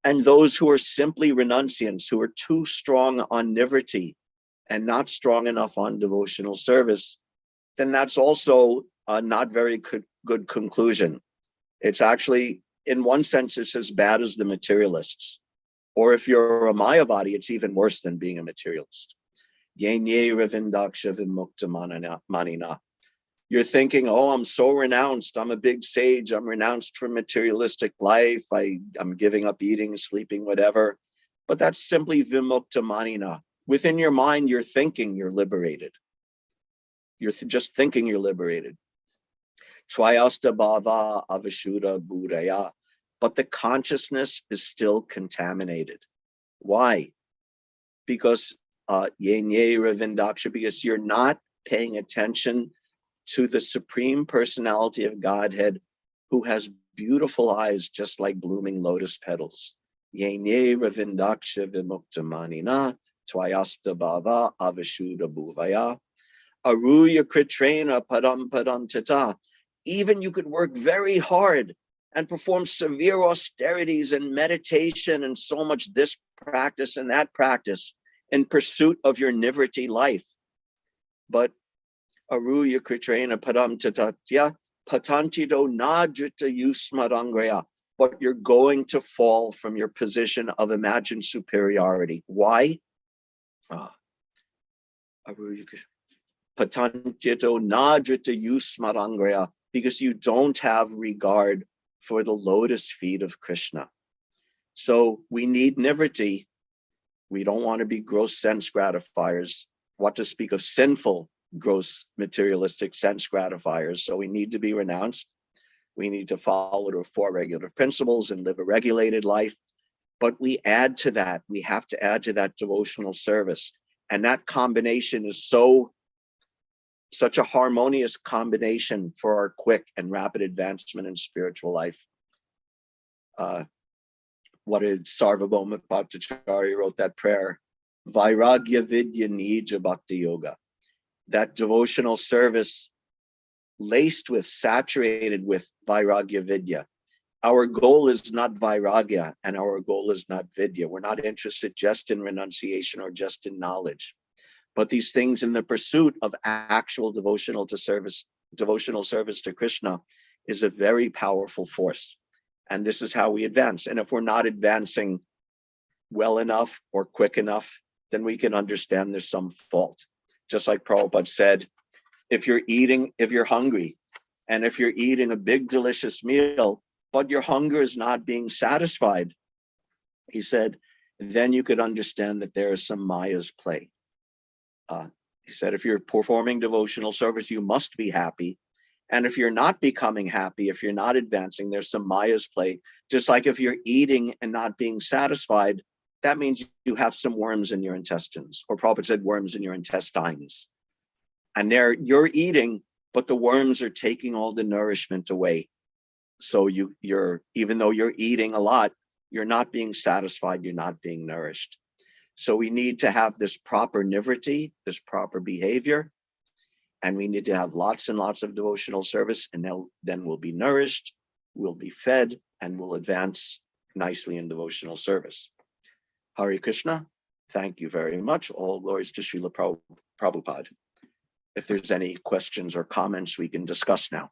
And those who are simply renunciants, who are too strong on nivriti and not strong enough on devotional service, then that's also a not very good conclusion. It's actually, in one sense, it's as bad as the materialists. Or if you're a Mayavadi, it's even worse than being a materialist. You're thinking, oh, I'm so renounced. I'm a big sage. I'm renounced from materialistic life. I'm giving up eating, sleeping, whatever. But that's simply vimukta manina. Within your mind, you're thinking you're liberated. You're just thinking you're liberated. Tvayasta bhava avashuddha buddhaya. But the consciousness is still contaminated. Why? Because because you're not paying attention to the Supreme Personality of Godhead, who has beautiful eyes, just like blooming lotus petals. Yenye ravindaksha vimuktamanina twayasta bhava avashuddha bhuvaya. Aruya kritrena padam padam tata. Even you could work very hard and perform severe austerities and meditation and so much this practice and that practice in pursuit of your nivriti life. But aruya kritrena padam tatatya patantido nadrita yusmadangraya. But you're going to fall from your position of imagined superiority. Why? Patantito nadrita yusmadangraya. Because you don't have regard for the lotus feet of Krishna. So we need nivriti. We don't want to be gross sense gratifiers. What to speak of sinful, gross, materialistic sense gratifiers. So we need to be renounced. We need to follow the 4 regulative principles and live a regulated life. But we add to that. We have to add to that devotional service. And that combination is such a harmonious combination for our quick and rapid advancement in spiritual life. What did Sarvabhauma Bhattacharya wrote that prayer? Vairagya Vidya Nija Bhakti Yoga. That devotional service laced with, saturated with Vairagya Vidya. Our goal is not Vairagya and our goal is not Vidya. We're not interested just in renunciation or just in knowledge. But these things in the pursuit of actual devotional service to Krishna is a very powerful force. And this is how we advance. And if we're not advancing well enough or quick enough, then we can understand there's some fault. Just like Prabhupada said, if you're hungry, and if you're eating a big, delicious meal, but your hunger is not being satisfied, he said, then you could understand that there is some Maya's play. He said, if you're performing devotional service, you must be happy. And if you're not becoming happy, if you're not advancing, there's some Maya's play. Just like if you're eating and not being satisfied, that means you have some worms in your intestines. Or Prabhupada said worms in your intestines. And you're eating, but the worms are taking all the nourishment away. So you're even though you're eating a lot, you're not being satisfied, you're not being nourished. So we need to have this proper nivriti, this proper behavior, and we need to have lots and lots of devotional service, and then we'll be nourished, we'll be fed, and we'll advance nicely in devotional service. Hare Krishna, thank you very much. All glories to Srila Prabhupada. If there's any questions or comments, we can discuss now.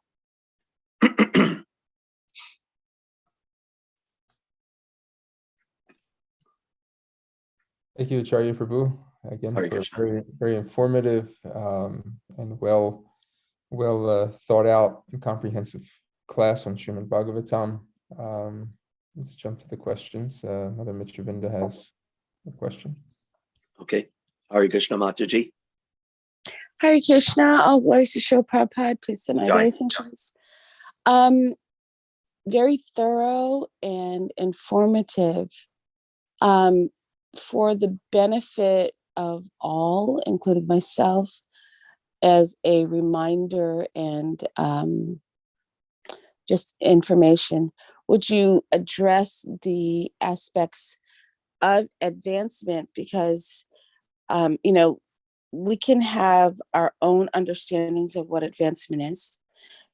Thank you, Acharya Prabhu, again Hare for Krishna. a very, very informative and well thought out and comprehensive class on Srimad Bhagavatam. Let's jump to the questions. Mother Mitravinda has a question. Okay. Hare Krishna, Mataji. Hare Krishna, all glories to Srila Prabhupada, please send my Jai. obeisances. Very thorough and informative. For the benefit of all, including myself, as a reminder and just information, would you address the aspects of advancement? Because, we can have our own understandings of what advancement is.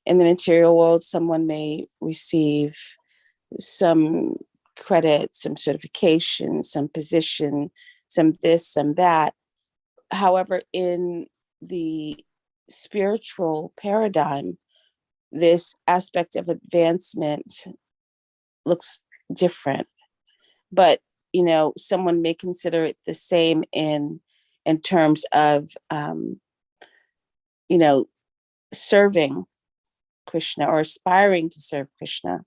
In the material world, someone may receive some credit, some certification, some position, some this, some that. However, in the spiritual paradigm, this aspect of advancement looks different. But, someone may consider it the same in terms of, serving Krishna or aspiring to serve Krishna.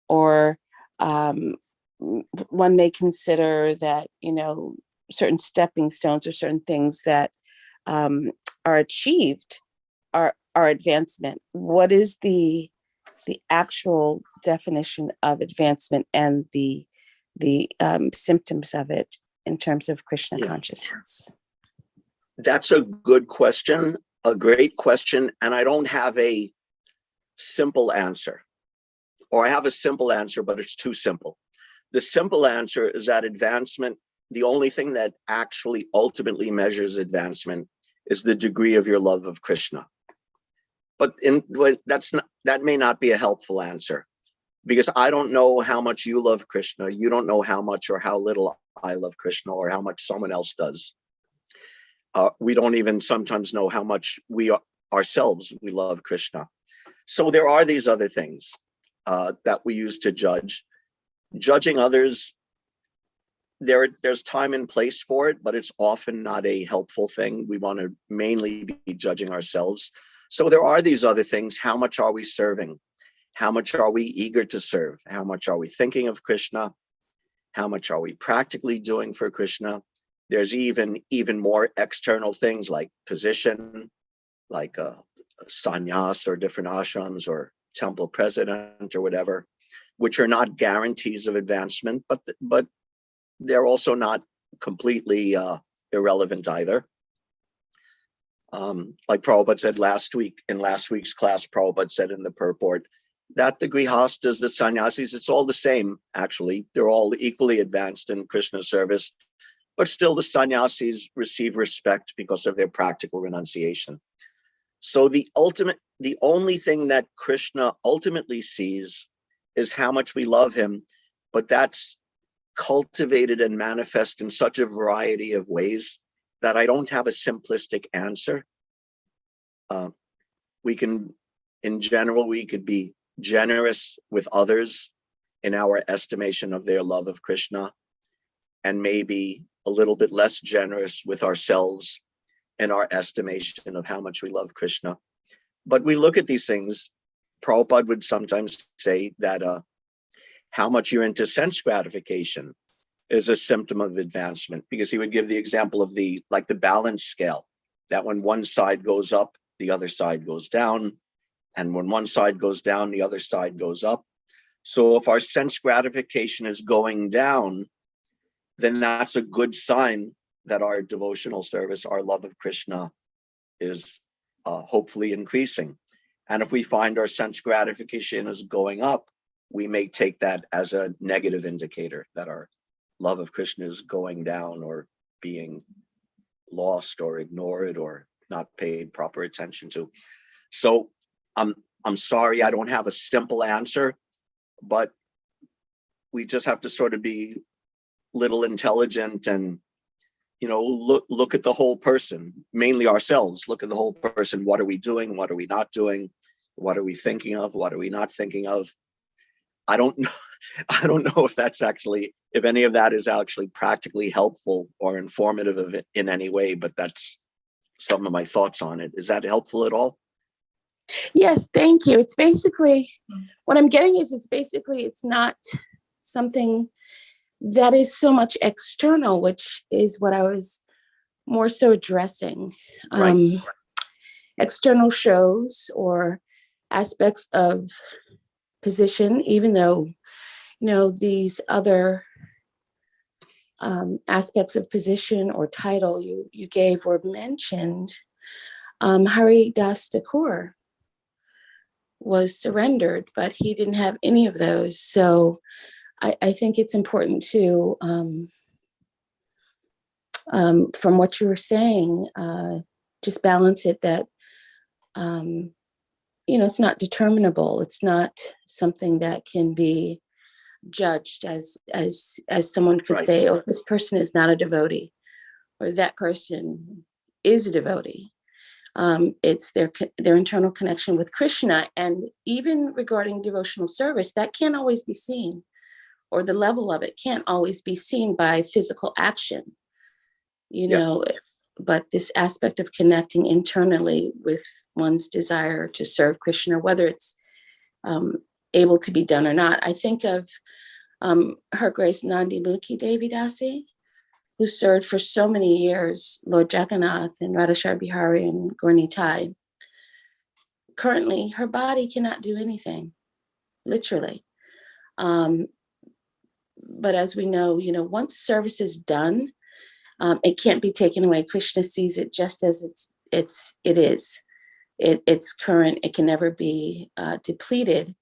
Or one may consider that, certain stepping stones or certain things that are achieved are advancement. What is the actual definition of advancement and the symptoms of it in terms of Krishna consciousness? That's a good question, a great question, and I don't have a simple answer. or I have a simple answer, but it's too simple. The simple answer is that advancement, the only thing that actually ultimately measures advancement is the degree of your love of Krishna. But that may not be a helpful answer, because I don't know how much you love Krishna. You don't know how much or how little I love Krishna, or how much someone else does. We don't even sometimes know how much we ourselves love Krishna. So there are these other things that we use to judge. Judging others, there's time and place for it, but it's often not a helpful thing. We want to mainly be judging ourselves. So there are these other things. How much are we serving? How much are we eager to serve? How much are we thinking of Krishna? How much are we practically doing for Krishna? There's even more external things like position, like a sannyas or different ashrams or temple president or whatever, which are not guarantees of advancement, but they're also not completely irrelevant either. Like Prabhupada said last week, in last week's class, Prabhupada said in the purport that the grihastas, the sannyasis, it's all the same, actually. They're all equally advanced in Krishna service, but still the sannyasis receive respect because of their practical renunciation. So the only thing that Krishna ultimately sees is how much we love him, but that's cultivated and manifest in such a variety of ways that I don't have a simplistic answer. In general, we could be generous with others in our estimation of their love of Krishna, and maybe a little bit less generous with ourselves in our estimation of how much we love Krishna. But we look at these things. Prabhupada would sometimes say that how much you're into sense gratification is a symptom of advancement, because he would give the example of the balance scale, that when one side goes up, the other side goes down, and when one side goes down, the other side goes up. So if our sense gratification is going down, then that's a good sign that our devotional service, our love of Krishna, is hopefully increasing. And if we find our sense gratification is going up, we may take that as a negative indicator that our love of Krishna is going down, or being lost or ignored or not paid proper attention to. So I'm sorry, I don't have a simple answer, but we just have to sort of be little intelligent and, look at the whole person, mainly ourselves. Look at the whole person. What are we doing? What are we not doing? What are we thinking of? What are we not thinking of? I don't know if any of that is actually practically helpful or informative in any way, but that's some of my thoughts on it. Is that helpful at all? Yes, thank you. It's basically, what I'm getting is it's not something that is so much external, which is what I was more so addressing. Right. External shows or aspects of position, even though, these other aspects of position or title you gave were mentioned. Hari Das Thakur was surrendered, but he didn't have any of those. So I think it's important to, from what you were saying, just balance it that, it's not determinable. It's not something that can be judged as someone could Right. say, oh, this person is not a devotee, or that person is a devotee. It's their internal connection with Krishna. And even regarding devotional service, that can't always be seen, or the level of it can't always be seen by physical action, Yes. But this aspect of connecting internally with one's desire to serve Krishna, whether it's able to be done or not. I think of Her Grace Nandi Mukhi Devi Dasi, who served for so many years Lord Jagannath and Radhashar Bihari and Gaurnitai. Currently, her body cannot do anything, literally. But as we know, once service is done, it can't be taken away. Krishna sees it just as it is. It's current. It can never be depleted.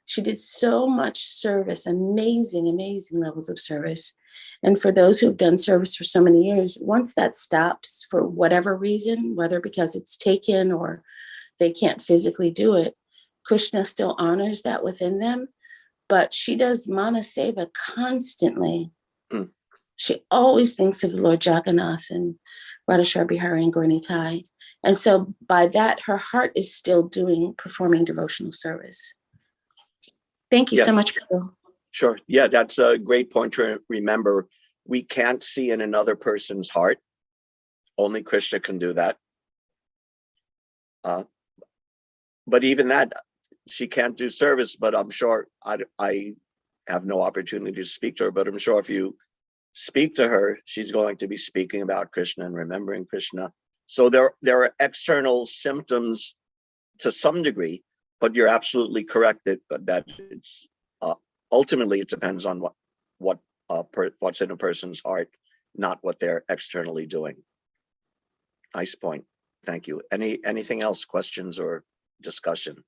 She did so much service, amazing, amazing levels of service. And for those who've done service for so many years, once that stops for whatever reason, whether because it's taken or they can't physically do it, Krishna still honors that within them. But she does mana seva constantly. She always thinks of Lord Jagannath and Radhashar Bihari and Gauranitai. And so by that, her heart is still performing devotional service. Thank you so much, Prabhu. Sure. Yeah, that's a great point to remember. We can't see in another person's heart. Only Krishna can do that. But even that, she can't do service, but I'm sure I have no opportunity to speak to her, but I'm sure if you speak to her, she's going to be speaking about Krishna and remembering Krishna. So there are external symptoms to some degree, but you're absolutely correct that it's ultimately it depends on what's in a person's heart, not what they're externally doing. Nice point. Thank you. Anything else? Questions or discussion?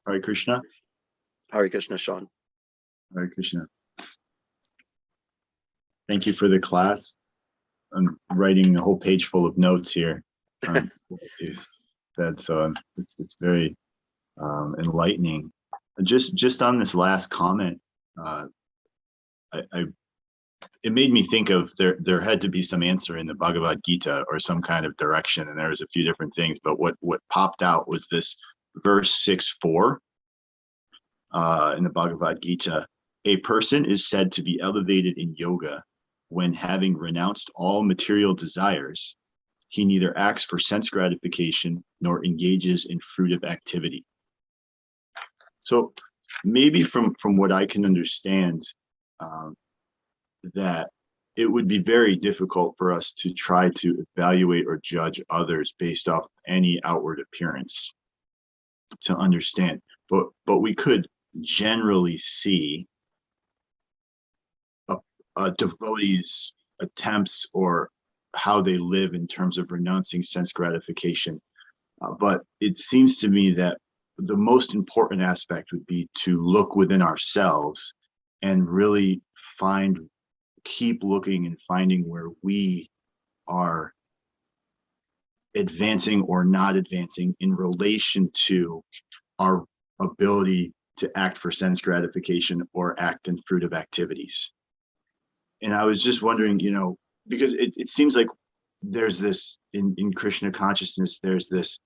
Hare Krishna. Hare Krishna, Sean. Hare Krishna. Thank you for the class. I'm writing a whole page full of notes here. That's it's very enlightening. Just on this last comment, it made me think of there had to be some answer in the Bhagavad Gita or some kind of direction, and there was a few different things, but what popped out was this verse 6.4 in the Bhagavad Gita. A person is said to be elevated in yoga when, having renounced all material desires, he neither acts for sense gratification nor engages in fruitive activity. So maybe from what I can understand, that it would be very difficult for us to try to evaluate or judge others based off any outward appearance to understand, but we could generally see a devotee's attempts or how they live in terms of renouncing sense gratification. But it seems to me that the most important aspect would be to look within ourselves and really keep looking and finding where we are advancing or not advancing in relation to our ability to act for sense gratification or act in fruitive activities. And I was just wondering, because it seems like there's this in Krishna consciousness, there's this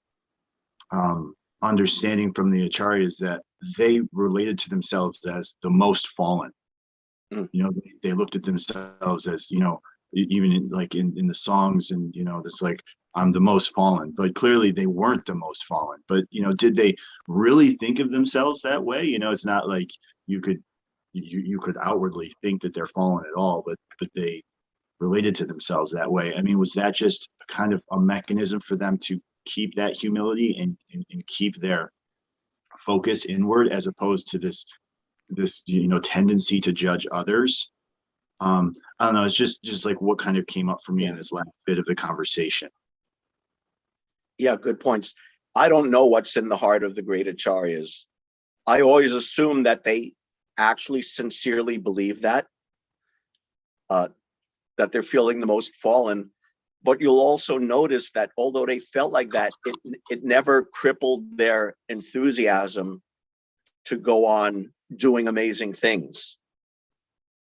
understanding from the Acaryas that they related to themselves as the most fallen. They looked at themselves as, even in the songs, and it's like, I'm the most fallen, but clearly they weren't the most fallen. But did they really think of themselves that way? It's not like you could outwardly think that they're fallen at all, but they related to themselves that way. I mean, was that just kind of a mechanism for them to keep that humility and keep their focus inward, as opposed to this tendency to judge others? I don't know. It's just like what kind of came up for me in this last bit of the conversation. Yeah, good points. I don't know what's in the heart of the great Acaryas. I always assume that they actually sincerely believe that they're feeling the most fallen. But you'll also notice that although they felt like that, it never crippled their enthusiasm to go on doing amazing things.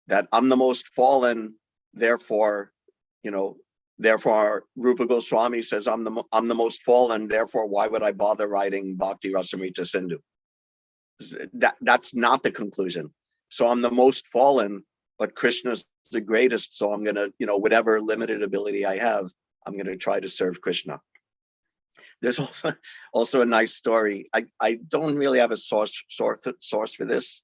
That I'm the most fallen, therefore Rupa Goswami says I'm the most fallen, therefore why would I bother writing Bhakti Rasamrita Sindhu? That's not the conclusion. So I'm the most fallen, but Krishna's the greatest, so I'm gonna, whatever limited ability I have, I'm gonna try to serve Krishna. There's also a nice story. I don't really have a source for this.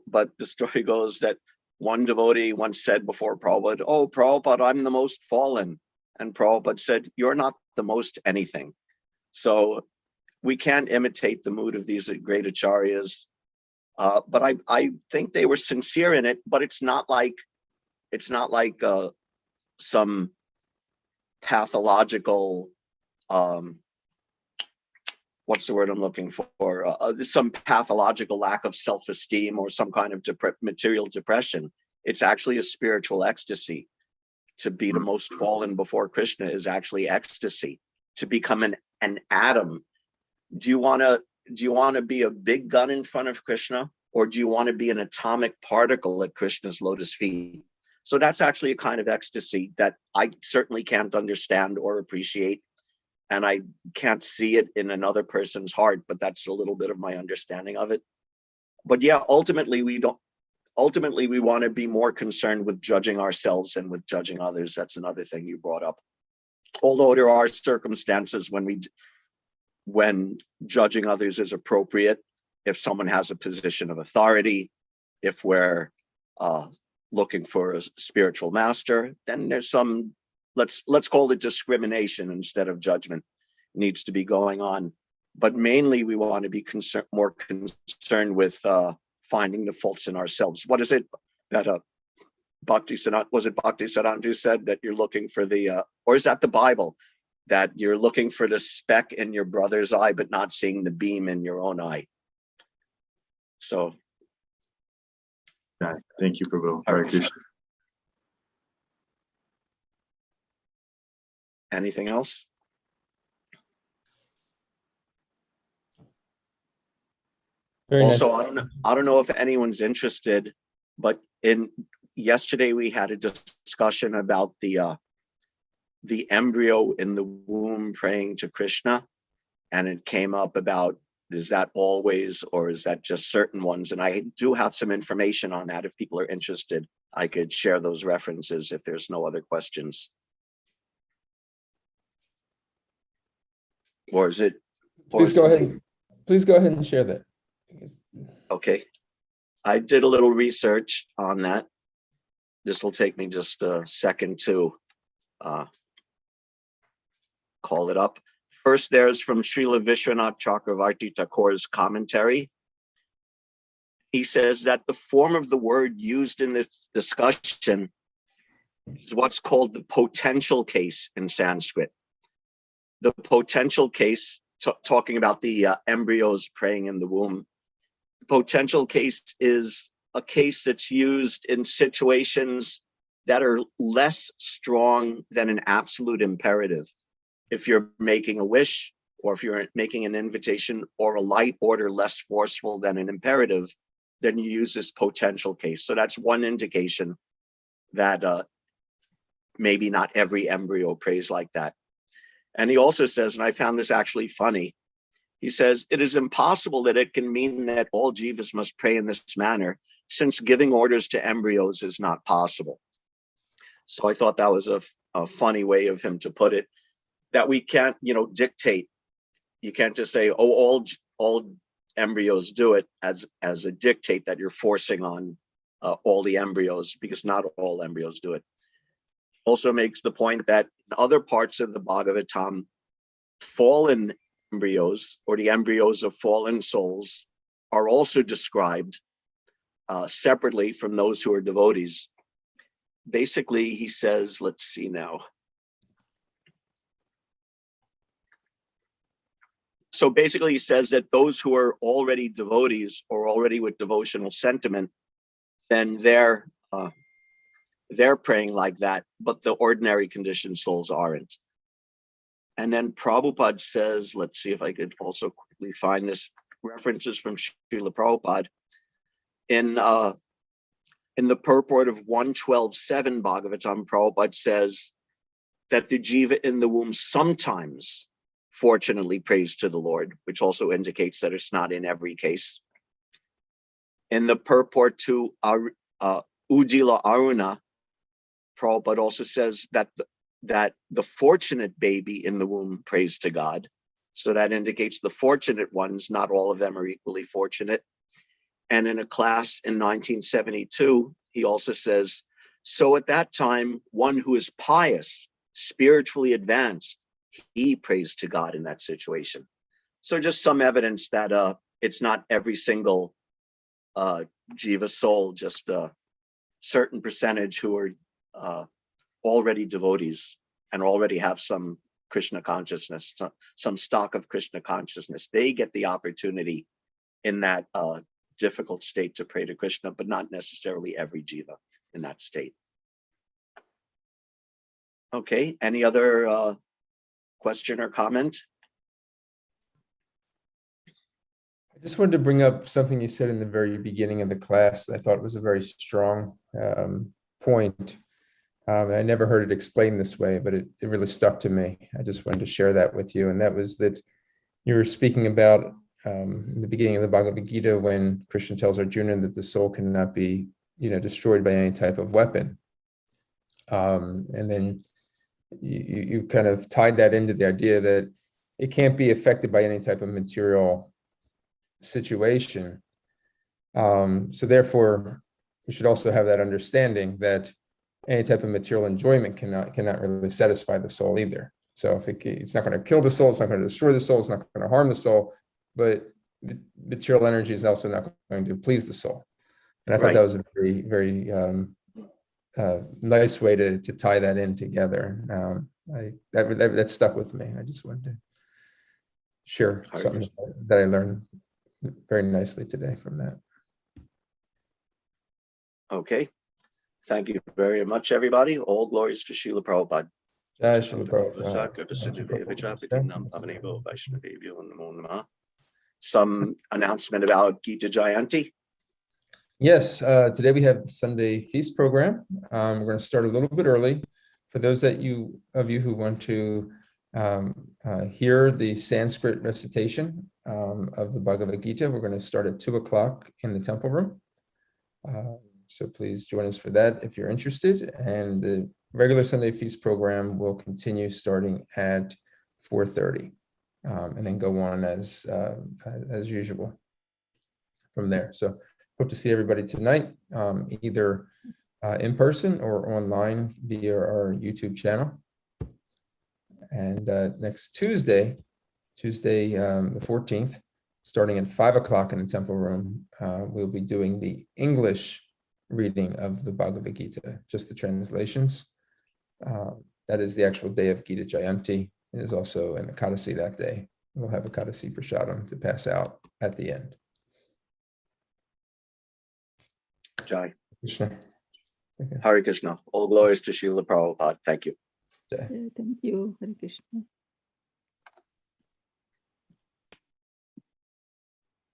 But the story goes that one devotee once said before Prabhupada, "Oh, Prabhupada, I'm the most fallen." And Prabhupada said, "You're not the most anything." So we can't imitate the mood of these great acharyas. But I think they were sincere in it, but it's not like some pathological what's the word I'm looking for? Some pathological lack of self-esteem or some kind of material depression. It's actually a spiritual ecstasy. To be the most fallen before Krishna is actually ecstasy. To become an atom. Do you want to be a big gun in front of Krishna, or do you want to be an atomic particle at Krishna's lotus feet? So that's actually a kind of ecstasy that I certainly can't understand or appreciate, and I can't see it in another person's heart, but that's a little bit of my understanding of it. But yeah, ultimately we want to be more concerned with judging ourselves and with judging others. That's another thing you brought up. Although there are circumstances when judging others is appropriate, if someone has a position of authority, if we're looking for a spiritual master, then there's some, let's call it discrimination instead of judgment, needs to be going on. But mainly we want to be more concerned with finding the faults in ourselves. What is it that Bhaktisiddhanta said, that you're looking for or is that the Bible, that you're looking for the speck in your brother's eye, but not seeing the beam in your own eye? So. Thank you, Prabhu. Hare Krishna. Anything else? Very also, nice. I don't know if anyone's interested, but yesterday we had a discussion about the embryo in the womb praying to Krishna, and it came up about, is that always, or is that just certain ones? And I do have some information on that. If people are interested, I could share those references if there's no other questions. Or is it? Please go ahead. Please go ahead and share that. Okay. I did a little research on that. This will take me just a second to call it up. First, there's from Srila Vishwanath Chakravarti Thakur's commentary. He says that the form of the word used in this discussion is what's called the potential case in Sanskrit. The potential case, talking about the embryos praying in the womb, the potential case is a case that's used in situations that are less strong than an absolute imperative. If you're making a wish, or if you're making an invitation, or a light order less forceful than an imperative, then you use this potential case. So that's one indication that maybe not every embryo prays like that. And he also says, and I found this actually funny, he says, it is impossible that it can mean that all jivas must pray in this manner, since giving orders to embryos is not possible. So I thought that was a funny way of him to put it, that we can't, dictate. You can't just say, oh, all embryos do it as a dictate that you're forcing on all the embryos, because not all embryos do it. Also makes the point that in other parts of the Bhagavatam, fallen embryos, or the embryos of fallen souls, are also described separately from those who are devotees. Basically, he says, let's see now. So basically, he says that those who are already devotees, or already with devotional sentiment, then they're praying like that, but the ordinary conditioned souls aren't. And then Prabhupada says, let's see if I could also quickly find this, references from Srila Prabhupada. In the purport of 112.7 Bhagavatam, Prabhupada says that the jiva in the womb sometimes fortunately prays to the Lord, which also indicates that it's not in every case. In the purport to Ujjila Aruna, Prabhupada also says that the fortunate baby in the womb prays to God. So that indicates the fortunate ones, not all of them are equally fortunate. And in a class in 1972, he also says, so at that time, one who is pious, spiritually advanced, he prays to God in that situation. So just some evidence that it's not every single jiva soul, just a certain percentage who are already devotees and already have some Krishna consciousness, some stock of Krishna consciousness. They get the opportunity in that difficult state to pray to Krishna, but not necessarily every jiva in that state. Okay, any other question or comment? I just wanted to bring up something you said in the very beginning of the class that I thought was a very strong point. I never heard it explained this way, but it really stuck to me. I just wanted to share that with you. And that was that you were speaking about in the beginning of the Bhagavad Gita, when Krishna tells Arjuna that the soul cannot be, destroyed by any type of weapon. And then you kind of tied that into the idea that it can't be affected by any type of material situation. So therefore, we should also have that understanding that any type of material enjoyment cannot really satisfy the soul either. So if it's not going to kill the soul, it's not going to destroy the soul, it's not going to harm the soul, but material energy is also not going to please the soul. And I thought that was a very, very nice way to tie that in together. That stuck with me. I just wanted to share something that I learned very nicely today from that. Okay. Thank you very much, everybody. All glories to Srila Prabhupada. Some announcement about Gita Jayanti. Yes, today we have the Sunday feast program. We're going to start a little bit early. For those of you who want to hear the Sanskrit recitation of the Bhagavad Gita, we're going to start at 2:00 in the temple room. So please join us for that if you're interested. And the regular Sunday feast program will continue starting at 4:30 and then go on as usual from there. So hope to see everybody tonight, either in person or online via our YouTube channel. And next Tuesday, the 14th, starting at 5:00 in the temple room, we'll be doing the English reading of the Bhagavad Gita, just the translations. That is the actual day of Gita Jayanti. It is also an Ekadasi that day. We'll have Ekadasi Prasadam to pass out at the end. Jai. Krishna. Okay. Hare Krishna. All glories to Srila Prabhupada. Thank you. Jai. Thank you, Hare Krishna.